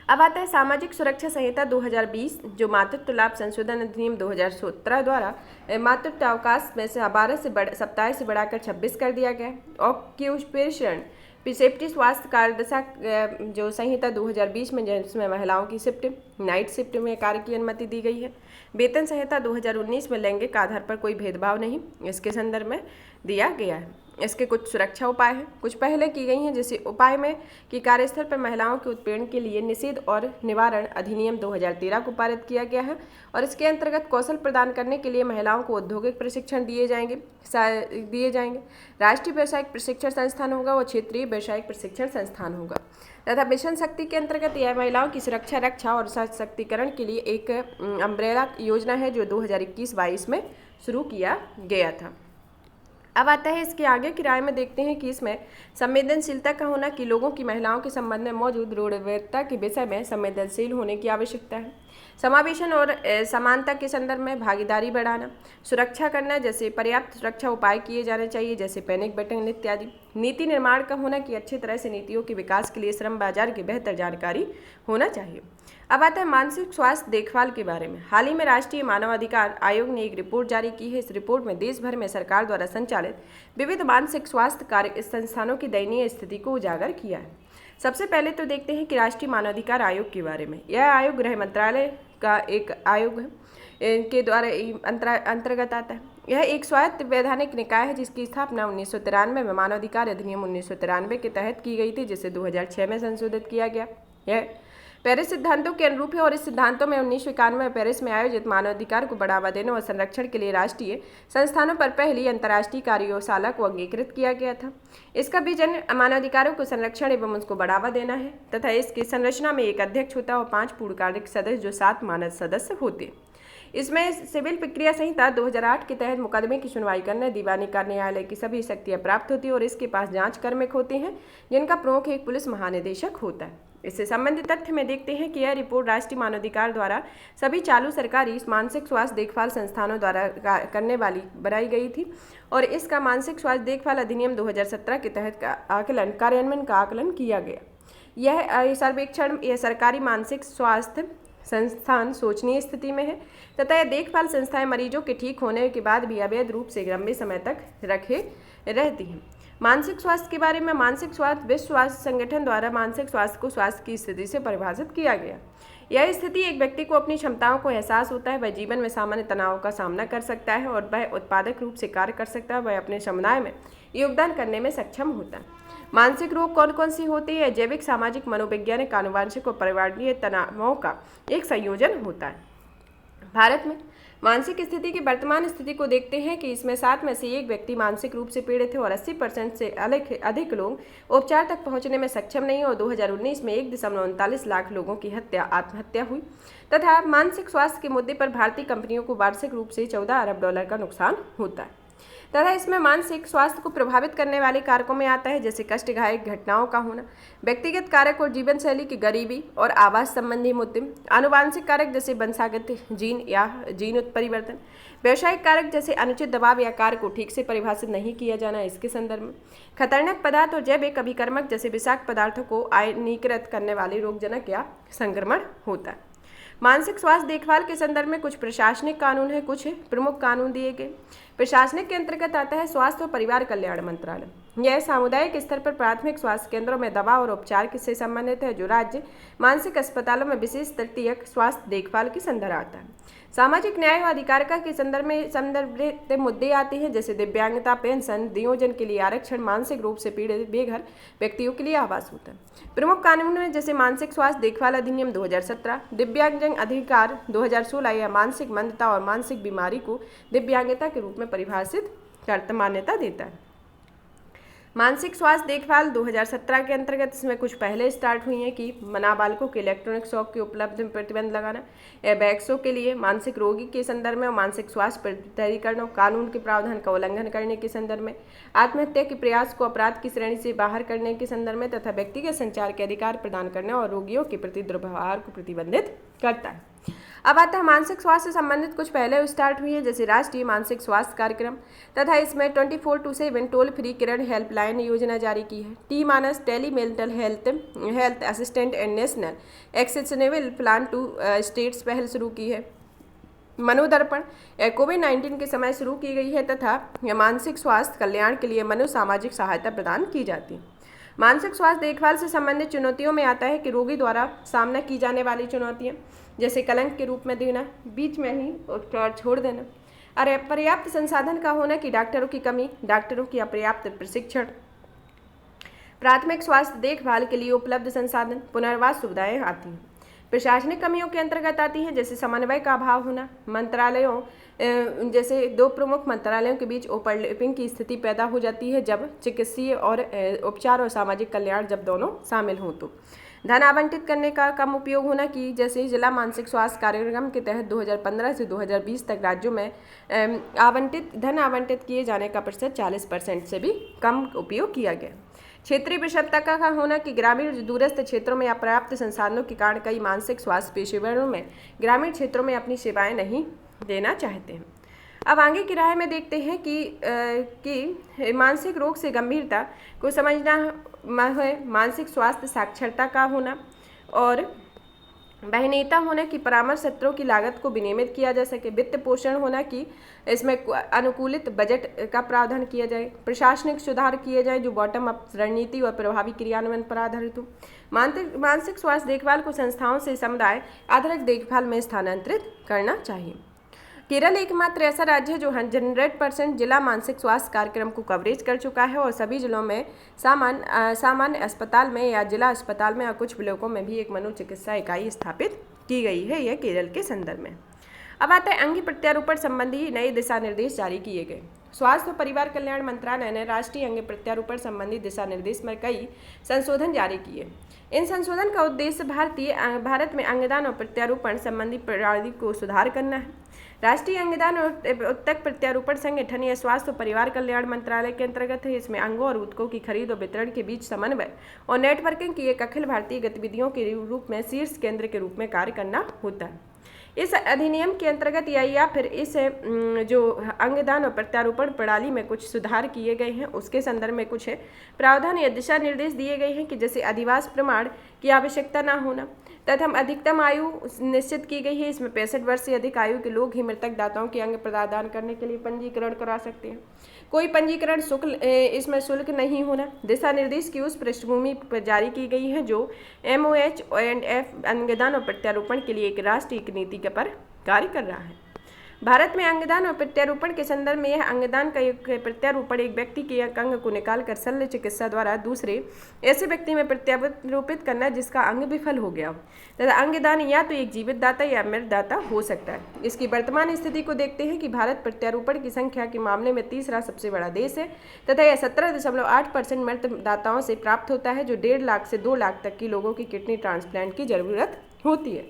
अब आता है सामाजिक सुरक्षा संहिता 2020, जो मातृत्व लाभ संशोधन अधिनियम 2017 द्वारा मातृत्व अवकाश में से 12 सप्ताह से बढ़ाकर 26 कर दिया गया। ऑक्यूपेशन सेफ्टी स्वास्थ्य कार्यदशा जो संहिता 2020 में, जिसमें महिलाओं की शिफ्ट नाइट शिफ्ट में कार्य की अनुमति दी गई है। वेतन संहिता 2019 में लैंगिक आधार पर कोई भेदभाव नहीं इसके संदर्भ में दिया गया है। इसके कुछ सुरक्षा उपाय हैं, कुछ पहले की गई हैं, जैसे उपाय में कि कार्यस्थल पर महिलाओं के उत्पीड़न के लिए निषेध और निवारण अधिनियम 2013 को पारित किया गया है, और इसके अंतर्गत कौशल प्रदान करने के लिए महिलाओं को औद्योगिक प्रशिक्षण दिए जाएंगे। राष्ट्रीय व्यावसायिक प्रशिक्षण संस्थान होगा और क्षेत्रीय व्यावसायिक प्रशिक्षण संस्थान होगा। तथा मिशन शक्ति के अंतर्गत यह महिलाओं की सुरक्षा, रक्षा और सशक्तिकरण के लिए एक अम्ब्रेला योजना है, जो 2021-22 में शुरू किया गया था। अब आता है इसके आगे की राय में देखते हैं कि इसमें संवेदनशीलता का होना, कि लोगों की महिलाओं के संबंध में मौजूद रूढ़िवादिता के विषय में संवेदनशील होने की आवश्यकता है। समावेशन और समानता के संदर्भ में भागीदारी बढ़ाना, सुरक्षा करना, जैसे पर्याप्त सुरक्षा उपाय किए जाने चाहिए, जैसे पैनिक बटन इत्यादि। नीति निर्माण का होना, कि अच्छी तरह से नीतियों के विकास के लिए श्रम बाजार की बेहतर जानकारी होना चाहिए। अब आता है मानसिक स्वास्थ्य देखभाल के बारे में। हाल ही में राष्ट्रीय मानवाधिकार आयोग ने एक रिपोर्ट जारी की है। इस रिपोर्ट में देश भर में सरकार द्वारा संचालित विविध मानसिक स्वास्थ्य कार्य संस्थानों की दयनीय स्थिति को उजागर किया है। सबसे पहले तो देखते हैं कि राष्ट्रीय मानवाधिकार आयोग के बारे में। यह आयोग गृह मंत्रालय का एक आयोग है, इनके द्वारा अंतर्गत आता है। यह एक स्वायत्त वैधानिक निकाय है, जिसकी स्थापना 1993 में मानवाधिकार अधिनियम 1993 के तहत की गई थी, जिसे 2006 में संशोधित किया गया। यह पेरिस सिद्धांतों के अनुरूप है, और इस सिद्धांतों में 1991 में पेरिस में आयोजित मानवाधिकार को बढ़ावा देने और संरक्षण के लिए राष्ट्रीय संस्थानों पर पहली अंतर्राष्ट्रीय कार्यशाला को अंगीकृत किया गया था। इसका विजन मानवाधिकारों को संरक्षण एवं उसको बढ़ावा देना है, तथा इसकी संरचना में एक अध्यक्ष होता है और 5 पूर्णकालिक सदस्य, जो 7 मानद सदस्य होते। इसमें सिविल प्रक्रिया संहिता 2008 के तहत मुकदमे की सुनवाई करने दीवानी का न्यायालय की सभी शक्तियां प्राप्त होती है, और इसके पास जांच कर्मक होते हैं, जिनका प्रमुख एक पुलिस महानिदेशक होता है। इससे संबंधित तथ्य में देखते हैं कि यह रिपोर्ट राष्ट्रीय मानवाधिकार द्वारा सभी चालू सरकारी मानसिक स्वास्थ्य देखभाल संस्थानों द्वारा करने वाली बनाई गई थी, और इसका मानसिक स्वास्थ्य देखभाल अधिनियम 2017 के तहत कार्यान्वयन का आकलन किया गया। यह सर्वेक्षण यह सरकारी मानसिक स्वास्थ्य संस्थान शोचनीय स्थिति में है, तथा यह देखभाल संस्थाएं मरीजों के ठीक होने के बाद भी अवैध रूप से लंबे समय तक रखे रहती हैं। मानसिक स्वास्थ्य के बारे में। मानसिक स्वास्थ्य विश्व स्वास्थ्य संगठन द्वारा मानसिक स्वास्थ्य को स्वास्थ्य की स्थिति से परिभाषित किया गया। यह स्थिति एक व्यक्ति को अपनी क्षमताओं को एहसास होता है, वह जीवन में सामान्य तनाव का सामना कर सकता है, और वह उत्पादक रूप से कार्य कर सकता है, वह अपने समुदाय में योगदान करने में सक्षम होता है। मानसिक रोग कौन कौन सी होती है? जैविक, सामाजिक, मनोवैज्ञानिक, आनुवांशिक और पर्यावरणीय तनावों का एक संयोजन होता है। भारत में मानसिक स्थिति की वर्तमान स्थिति को देखते हैं कि इसमें 7 में से 1 व्यक्ति मानसिक रूप से पीड़ित है, और 80% से अधिक लोग उपचार तक पहुंचने में सक्षम नहीं, और 2019 में 1.39 लाख लोगों की आत्महत्या हुई। तथा मानसिक स्वास्थ्य के मुद्दे पर भारतीय कंपनियों को वार्षिक रूप से $14 अरब का नुकसान होता है। तथा इसमें मानसिक स्वास्थ्य को प्रभावित करने वाले कारकों में आता है जैसे कष्टदायक घटनाओं का होना, व्यक्तिगत कारक और जीवन शैली की गरीबी और आवास संबंधी मुद्दे, आनुवांशिक कारक जैसे वंशागत जीन या जीन उत्परिवर्तन, व्यावसायिक कारक जैसे अनुचित दबाव या कार्य को ठीक से परिभाषित नहीं किया जाना इसके संदर्भ में, खतरनाक पदार्थ और जैविक अभिकर्मक जैसे विषाक्त पदार्थों को आयनीकृत करने वाले रोगजनक या संक्रमण होता है। मानसिक स्वास्थ्य देखभाल के संदर्भ में कुछ प्रशासनिक कानून है, कुछ प्रमुख कानून दिए गए। प्रशासनिक के अंतर्गत आता है स्वास्थ्य और परिवार कल्याण मंत्रालय। यह सामुदायिक स्तर पर प्राथमिक स्वास्थ्य केंद्रों में दवा और उपचार से संबंधित है, जो राज्य मानसिक अस्पतालों में विशेष तृतीयक स्वास्थ्य देखभाल की संदर्भ आता है। सामाजिक न्याय और अधिकारिता के संदर्भ में संदर्भित मुद्दे आते हैं जैसे दिव्यांगता पेंशन, दियोजन के लिए आरक्षण, मानसिक रूप से पीड़ित बेघर व्यक्तियों के लिए आवास होता है। प्रमुख कानून में जैसे मानसिक स्वास्थ्य देखभाल अधिनियम 2017, दिव्यांगजन अधिकार 2016 या मानसिक मंदता और मानसिक बीमारी को दिव्यांगता के रूप में परिभाषित करता मान्यता देता है। मानसिक स्वास्थ्य देखभाल 2017 के अंतर्गत इसमें कुछ पहले स्टार्ट हुई हैं कि नाबालिगों के इलेक्ट्रॉनिक शौक के उपलब्ध में प्रतिबंध लगाना, बैक्सों के लिए मानसिक रोगी के संदर्भ में और मानसिक स्वास्थ्य प्राधिकरणों कानून के प्रावधान का उल्लंघन करने के संदर्भ में, आत्महत्या के प्रयास को अपराध की श्रेणी से बाहर करने के संदर्भ में तथा व्यक्तिगत संचार के अधिकार प्रदान करने और रोगियों के प्रति दुर्व्यवहार को प्रतिबंधित करता है। अब आता है मानसिक स्वास्थ्य से संबंधित कुछ पहले स्टार्ट हुई है जैसे राष्ट्रीय मानसिक स्वास्थ्य कार्यक्रम तथा इसमें 24/7 टोल फ्री किरण हेल्पलाइन योजना जारी की है। T MANAS tele mental health assistant and national accessible plan to states पहल शुरू की है। मनोदर्पण कोविड-19 के समय शुरू की गई है तथा मानसिक स्वास्थ्य कल्याण के लिए मनोसामाजिक सहायता प्रदान की जाती है। मानसिक स्वास्थ्य देखभाल से संबंधित चुनौतियों में आता है कि रोगी द्वारा सामना की जाने वाली चुनौतियां जैसे कलंक के रूप में देना, बीच में ही उपचार छोड़ देना, अरे पर्याप्त संसाधन का होना कि डॉक्टरों की कमी, डॉक्टरों की अपर्याप्त प्रशिक्षण, प्राथमिक स्वास्थ्य देखभाल के लिए उपलब्ध संसाधन, पुनर्वास सुविधाएं आती हैं। प्रशासनिक कमियों के अंतर्गत आती हैं जैसे समन्वय का अभाव होना, मंत्रालयों जैसे दो प्रमुख मंत्रालयों के बीच ओवरलैपिंग की स्थिति पैदा हो जाती है जब चिकित्सीय और उपचार और सामाजिक कल्याण जब दोनों शामिल हों तो धन आवंटित करने का कम उपयोग होना कि जैसे जिला मानसिक स्वास्थ्य कार्यक्रम के तहत 2015 से 2020 तक राज्यों में धन आवंटित किए जाने का प्रतिशत 40% से भी कम उपयोग किया गया। क्षेत्रीय विषमता का होना कि ग्रामीण दूरस्थ क्षेत्रों में अपर्याप्त संसाधनों के कारण कई मानसिक स्वास्थ्य पेशेवरों में ग्रामीण क्षेत्रों में अपनी सेवाएं नहीं देना चाहते हैं। अब आगे की राय में देखते हैं कि मानसिक रोग से गंभीरता को समझना है, मानसिक स्वास्थ्य साक्षरता का होना और बहनेता होना कि परामर्श सत्रों की लागत को विनियमित किया जा सके, वित्त पोषण होना कि इसमें अनुकूलित बजट का प्रावधान किया जाए, प्रशासनिक सुधार किए जाए जो बॉटम अप रणनीति और प्रभावी क्रियान्वयन पर आधारित हो। मानसिक स्वास्थ्य देखभाल को संस्थाओं से समुदाय आधारित देखभाल में स्थानांतरित करना चाहिए। केरल एकमात्र ऐसा राज्य है जो 100% जिला मानसिक स्वास्थ्य कार्यक्रम को कवरेज कर चुका है और सभी जिलों में सामान्य अस्पताल में या जिला अस्पताल में या कुछ ब्लॉकों में भी एक मनोचिकित्सा इकाई स्थापित की गई है। यह केरल के संदर्भ में। अब आता है अंग प्रत्यारोपण संबंधी नए दिशा निर्देश जारी किए गए। स्वास्थ्य और परिवार कल्याण मंत्रालय ने राष्ट्रीय अंग प्रत्यारोपण संबंधी दिशा निर्देश में कई संशोधन जारी किए। इन संशोधन का उद्देश्य भारत में अंगदान और प्रत्यारोपण संबंधी प्रणाली को सुधार करना है। राष्ट्रीय अंगदान और उत्तक प्रत्यारोपण संगठन यह स्वास्थ्य और परिवार कल्याण मंत्रालय के अंतर्गत है। इसमें अंगों और ऊतकों की खरीद और वितरण के बीच समन्वय और नेटवर्किंग की एक अखिल भारतीय गतिविधियों के रूप में शीर्ष केंद्र के रूप में कार्य करना होता है। इस अधिनियम के अंतर्गत या फिर इस जो अंगदान और प्रत्यारोपण प्रणाली में कुछ सुधार किए गए हैं उसके संदर्भ में कुछ प्रावधान या दिशा निर्देश दिए गए हैं कि जैसे अधिवास प्रमाण की आवश्यकता न होना तथा अधिकतम आयु निश्चित की गई है। इसमें 65 वर्ष से अधिक आयु के लोग ही मृतक दाताओं के अंग प्रदान करने के लिए पंजीकरण करा सकते हैं। कोई पंजीकरण इसमें शुल्क नहीं होना। दिशा निर्देश की उस पृष्ठभूमि पर जारी की गई है जो MOH&F अंगदान और प्रत्यारोपण के लिए एक राष्ट्रीय नीति पर कार्य कर रहा है। भारत में अंगदान और प्रत्यारोपण के संदर्भ में यह अंगदान का प्रत्यारोपण एक व्यक्ति के एक अंग को निकालकर शल्य चिकित्सा द्वारा दूसरे ऐसे व्यक्ति में प्रत्यारोपित करना जिसका अंग विफल हो गया हो तथा अंगदान या तो एक जीवित दाता या मृत दाता हो सकता है। इसकी वर्तमान स्थिति को देखते हैं कि भारत प्रत्यारोपण की संख्या के मामले में तीसरा सबसे बड़ा देश है तथा यह 17.8% मृत दाताओं से प्राप्त होता है जो 1.5 लाख से 2 लाख तक की लोगों की किडनी ट्रांसप्लांट की जरूरत होती है।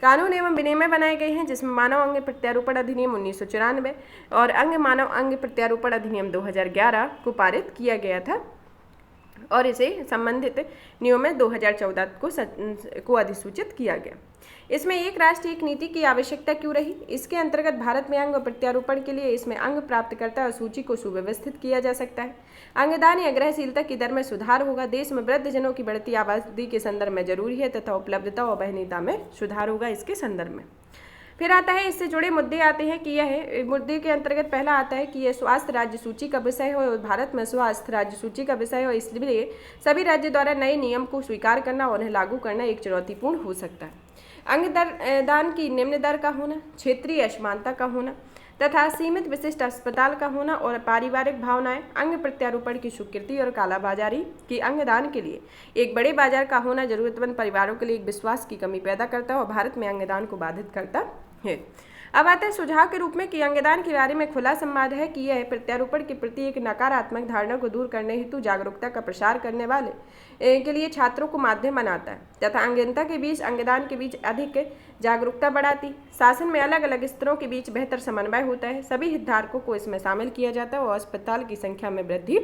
कानून एवं विनियम बनाए गए हैं, जिसमें मानव अंग प्रत्यारोपण अधिनियम 1994 और मानव अंग प्रत्यारोपण अधिनियम 2011 को पारित किया गया था और इसे संबंधित नियम में 2014 को अधिसूचित किया गया। इसमें एक राष्ट्र एक नीति की आवश्यकता क्यों रही? इसके अंतर्गत भारत में अंग प्रत्यारोपण के लिए इसमें अंग प्राप्तकर्ता और सूची को सुव्यवस्थित किया जा सकता है। अंगदान या ग्रहशीलता की दर में सुधार होगा। देश में वृद्धजनों की बढ़ती आबादी के संदर्भ में जरूरी है तथा उपलब्धता और वहनीयता में सुधार होगा इसके संदर्भ में। फिर आता है, इससे जुड़े मुद्दे आते हैं कि यह मुद्दे के अंतर्गत पहला आता है कि यह स्वास्थ्य राज्य सूची का विषय हो और भारत में स्वास्थ्य राज्य सूची का विषय हो, इसलिए सभी राज्य द्वारा नए नियम को स्वीकार करना और उन्हें लागू करना एक चुनौतीपूर्ण हो सकता है। अंगदान की निम्न दर का होना, क्षेत्रीय असमानता का होना तथा सीमित विशिष्ट अस्पताल का होना और पारिवारिक भावनाएं, अंग प्रत्यारोपण की स्वीकृति और कालाबाजारी की अंगदान के लिए एक बड़े बाजार का होना जरूरतमंद परिवारों के लिए एक विश्वास की कमी पैदा करता है और भारत में अंगदान को बाधित करता है। अब आता है सुझाव के रूप में कि अंगदान के बारे में खुला संवाद है कि यह प्रत्यारोपण के प्रति एक नकारात्मक धारणा को दूर करने हेतु जागरूकता का प्रसार करने वाले के लिए छात्रों को माध्यम बनाता है तथा अंगहीनता के बीच अंगदान के बीच अधिक जागरूकता बढ़ाती। शासन में अलग अलग स्तरों के बीच बेहतर समन्वय होता है। सभी हितधारकों को इसमें शामिल किया जाता है और अस्पताल की संख्या में वृद्धि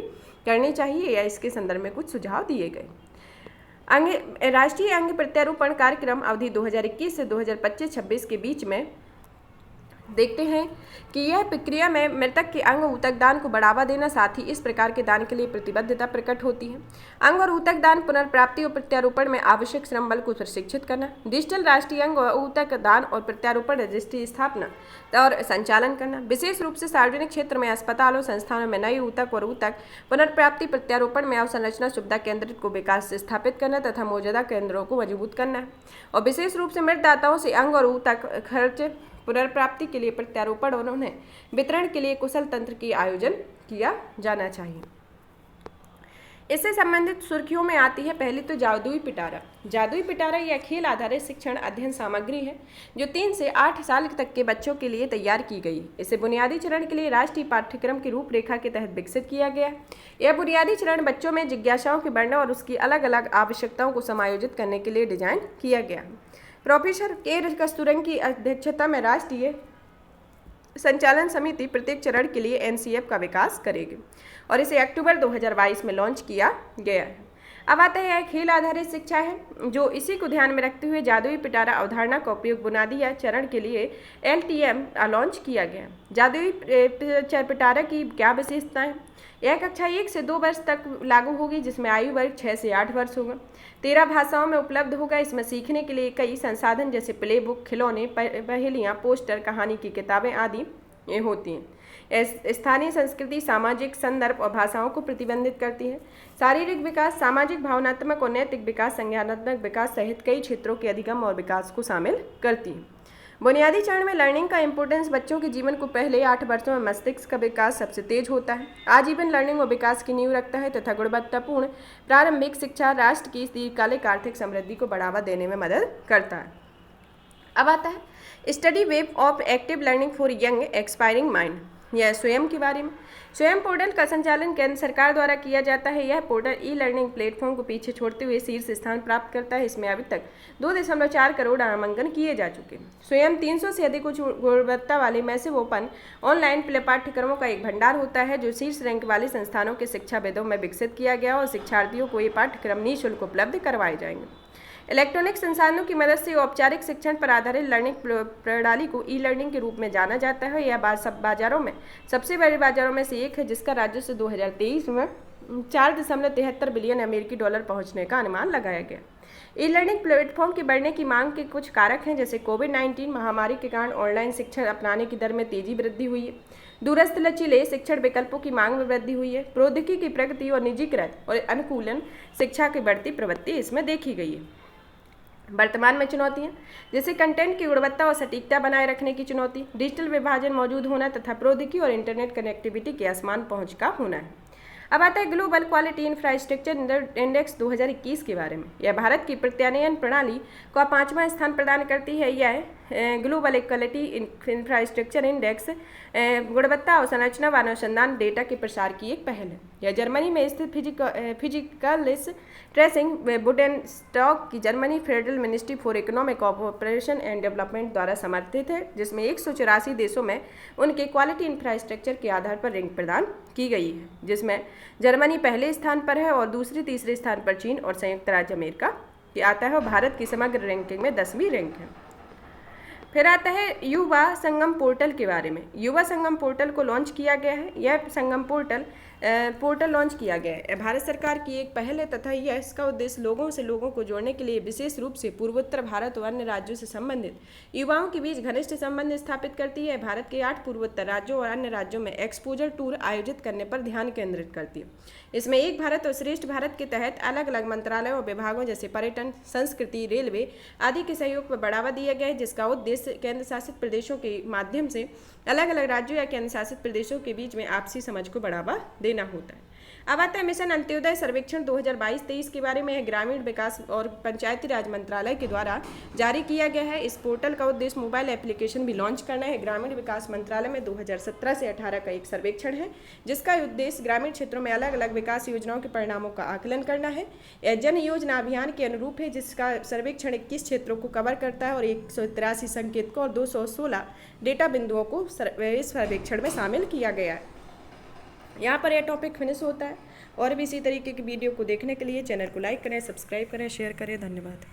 करनी चाहिए या इसके संदर्भ में कुछ सुझाव दिए गए। राष्ट्रीय अंग प्रत्यारोपण कार्यक्रम अवधि 2021 से 2025-26 के बीच में देखते हैं कि यह प्रक्रिया में मृतक के अंग ऊतक दान को बढ़ावा देना, साथ ही इस प्रकार के दान के लिए प्रतिबद्धता प्रकट होती है। अंग और ऊतक दान पुनर्प्राप्ति और प्रत्यारोपण में आवश्यक श्रम बल को प्रशिक्षित करना, डिजिटल राष्ट्रीय अंग और ऊतक दान और प्रत्यारोपण रजिस्ट्री स्थापना और संचालन करना, विशेष रूप से सार्वजनिक क्षेत्र में अस्पतालों संस्थानों में नए ऊतक और ऊतक पुनर्प्राप्ति प्रत्यारोपण में अवसंरचना सुविधा केंद्रित को विकास से स्थापित करना तथा मौजूदा केंद्रों को मजबूत करना है और विशेष रूप से मृतदाताओं से अंग और ऊतक खर्च पुनर्प्राप्ति के लिए प्रत्यारोपण और उन्हें वितरण के लिए कुशल तंत्र की आयोजन किया जाना चाहिए। इससे संबंधित सुर्खियों में आती है पहली तो जादुई पिटारा। जादुई पिटारा यह खेल आधारित शिक्षण अध्ययन सामग्री है जो 3 से 8 साल तक के बच्चों के लिए तैयार की गई। इसे बुनियादी चरण के लिए राष्ट्रीय पाठ्यक्रम की रूपरेखा के तहत विकसित किया गया। यह बुनियादी चरण बच्चों में जिज्ञासाओं के बढ़ने और उसकी अलग अलग आवश्यकताओं को समायोजित करने के लिए डिजाइन किया गया। प्रोफेसर के कस्तूरंग की अध्यक्षता में राष्ट्रीय संचालन समिति प्रत्येक चरण के लिए एनसीएफ का विकास करेगी और इसे अक्टूबर 2022 में लॉन्च किया गया है। अब आता है यह खेल आधारित शिक्षा है जो इसी को ध्यान में रखते हुए जादुई पिटारा अवधारणा का उपयोग बुनियादी या चरण के लिए एलटीएम लॉन्च किया गया। जादुई पिटारा की क्या विशेषताएं? यह कक्षा 1 से 2 वर्ष तक लागू होगी, जिसमें आयु वर्ग 6 से 8 वर्ष होगा। 13 भाषाओं में उपलब्ध होगा। इसमें सीखने के लिए कई संसाधन जैसे प्ले बुक, खिलौने, पहेलियाँ, पोस्टर, कहानी की किताबें आदि होती हैं। स्थानीय संस्कृति, सामाजिक संदर्भ और भाषाओं को प्रतिबंधित करती है। शारीरिक विकास, सामाजिक, भावनात्मक और नैतिक विकास, संज्ञानात्मक विकास सहित कई क्षेत्रों के अधिगम और विकास को शामिल करती है। बुनियादी चरण में लर्निंग का इंपोर्टेंस बच्चों के जीवन को पहले 8 वर्षों में मस्तिष्क का विकास सबसे तेज होता है। आजीवन लर्निंग और विकास की नींव रखता है तथा गुणवत्तापूर्ण प्रारंभिक शिक्षा राष्ट्र की दीर्घकालिक आर्थिक समृद्धि को बढ़ावा देने में मदद करता है। अब आता है study web of active learning for young expiring mind. यह स्वयं के बारे में। स्वयं पोर्टल का संचालन केंद्र सरकार द्वारा किया जाता है। यह पोर्टल ई लर्निंग प्लेटफॉर्म को पीछे छोड़ते हुए शीर्ष स्थान प्राप्त करता है। इसमें अभी तक 2.4 करोड़ नामांकन किए जा चुके हैं। स्वयं 300 से अधिक उच्च गुणवत्ता वाले मैसिव ओपन ऑनलाइन पाठ्यक्रमों का एक भंडार होता है जो शीर्ष रैंक वाले संस्थानों के शिक्षाविदों में विकसित किया गया और शिक्षार्थियों को ये पाठ्यक्रम निःशुल्क उपलब्ध करवाए जाएंगे। इलेक्ट्रॉनिक संसाधनों की मदद से औपचारिक शिक्षण पर आधारित लर्निंग प्रणाली को ई लर्निंग के रूप में जाना जाता है। यह सब बाजारों में सबसे बड़े बाजारों में से एक है, जिसका राजस्व 2023 में 4.73 बिलियन अमेरिकी डॉलर पहुंचने का अनुमान लगाया गया। ई लर्निंग प्लेटफॉर्म की बढ़ने की मांग के कुछ कारक हैं, जैसे कोविड-19 महामारी के कारण ऑनलाइन शिक्षण अपनाने की दर में तेजी वृद्धि हुई है। दूरस्थ लचीले शिक्षण विकल्पों की मांग में वृद्धि हुई है। प्रौद्योगिकी की प्रगति और निजीकृत और अनुकूलन शिक्षा की बढ़ती प्रवृत्ति इसमें देखी गई है। वर्तमान में चुनौतियां जैसे कंटेंट की गुणवत्ता और सटीकता बनाए रखने की चुनौती, डिजिटल विभाजन मौजूद होना तथा प्रौद्योगिकी और इंटरनेट कनेक्टिविटी के आसमान पहुंच का होना है। अब आता है ग्लोबल क्वालिटी इंफ्रास्ट्रक्चर इंडेक्स 2021 के बारे में। यह भारत की प्रत्यानयन प्रणाली को 5वां स्थान प्रदान करती है। यह ग्लोबल क्वालिटी इंफ्रास्ट्रक्चर इंडेक्स गुणवत्ता और संरचना व अनुसंधान डेटा के प्रसार की एक पहल है। यह जर्मनी में स्थित फिजिकलिस ट्रेसिंग बुडेनस्टॉक की Germany federal ministry for economic cooperation and development द्वारा समर्थित है, जिसमें 184 देशों में उनके क्वालिटी इंफ्रास्ट्रक्चर के आधार पर रैंक प्रदान की गई है, जिसमें जर्मनी पहले स्थान पर है और दूसरे तीसरे स्थान पर चीन और संयुक्त राज्य अमेरिका आता है और भारत की समग्र रैंकिंग में 10वीं रैंक है। फिर आता है युवा संगम पोर्टल के बारे में। युवा संगम पोर्टल को लॉन्च किया गया है। यह संगम पोर्टल लॉन्च किया गया है। भारत सरकार की एक पहल है तथा यह इसका उद्देश्य लोगों को जोड़ने के लिए विशेष रूप से पूर्वोत्तर भारत और अन्य राज्यों से संबंधित युवाओं के बीच घनिष्ठ संबंध स्थापित करती है। भारत के 8 पूर्वोत्तर राज्यों और अन्य राज्यों में एक्सपोजर टूर आयोजित करने पर ध्यान केंद्रित करती है। इसमें एक भारत और श्रेष्ठ भारत के तहत अलग अलग मंत्रालयों और विभागों जैसे पर्यटन, संस्कृति, रेलवे आदि के सहयोग पर बढ़ावा दिया गया है, जिसका उद्देश्य केंद्र शासित प्रदेशों के माध्यम से अलग अलग राज्यों या केंद्र शासित प्रदेशों के बीच में आपसी समझ को बढ़ावा देना होता है। अब आता है मिशन अंत्योदय सर्वेक्षण 2022-23 के बारे में। ग्रामीण विकास और पंचायती राज मंत्रालय के द्वारा जारी किया गया है। इस पोर्टल का उद्देश्य मोबाइल एप्लीकेशन भी लॉन्च करना है। ग्रामीण विकास मंत्रालय में 2017 से 18 का एक सर्वेक्षण है, जिसका उद्देश्य ग्रामीण क्षेत्रों में अलग अलग विकास योजनाओं के परिणामों का आकलन करना है। यह जन योजना अभियान के अनुरूप है, जिसका सर्वेक्षण 21 क्षेत्रों को कवर करता है और 183 संकेतकों और 216 डेटा बिंदुओं को इस सर्वेक्षण में शामिल किया गया है। यहाँ पर यह टॉपिक फिनिश होता है। और भी इसी तरीके की वीडियो को देखने के लिए चैनल को लाइक करें, सब्सक्राइब करें, शेयर करें। धन्यवाद।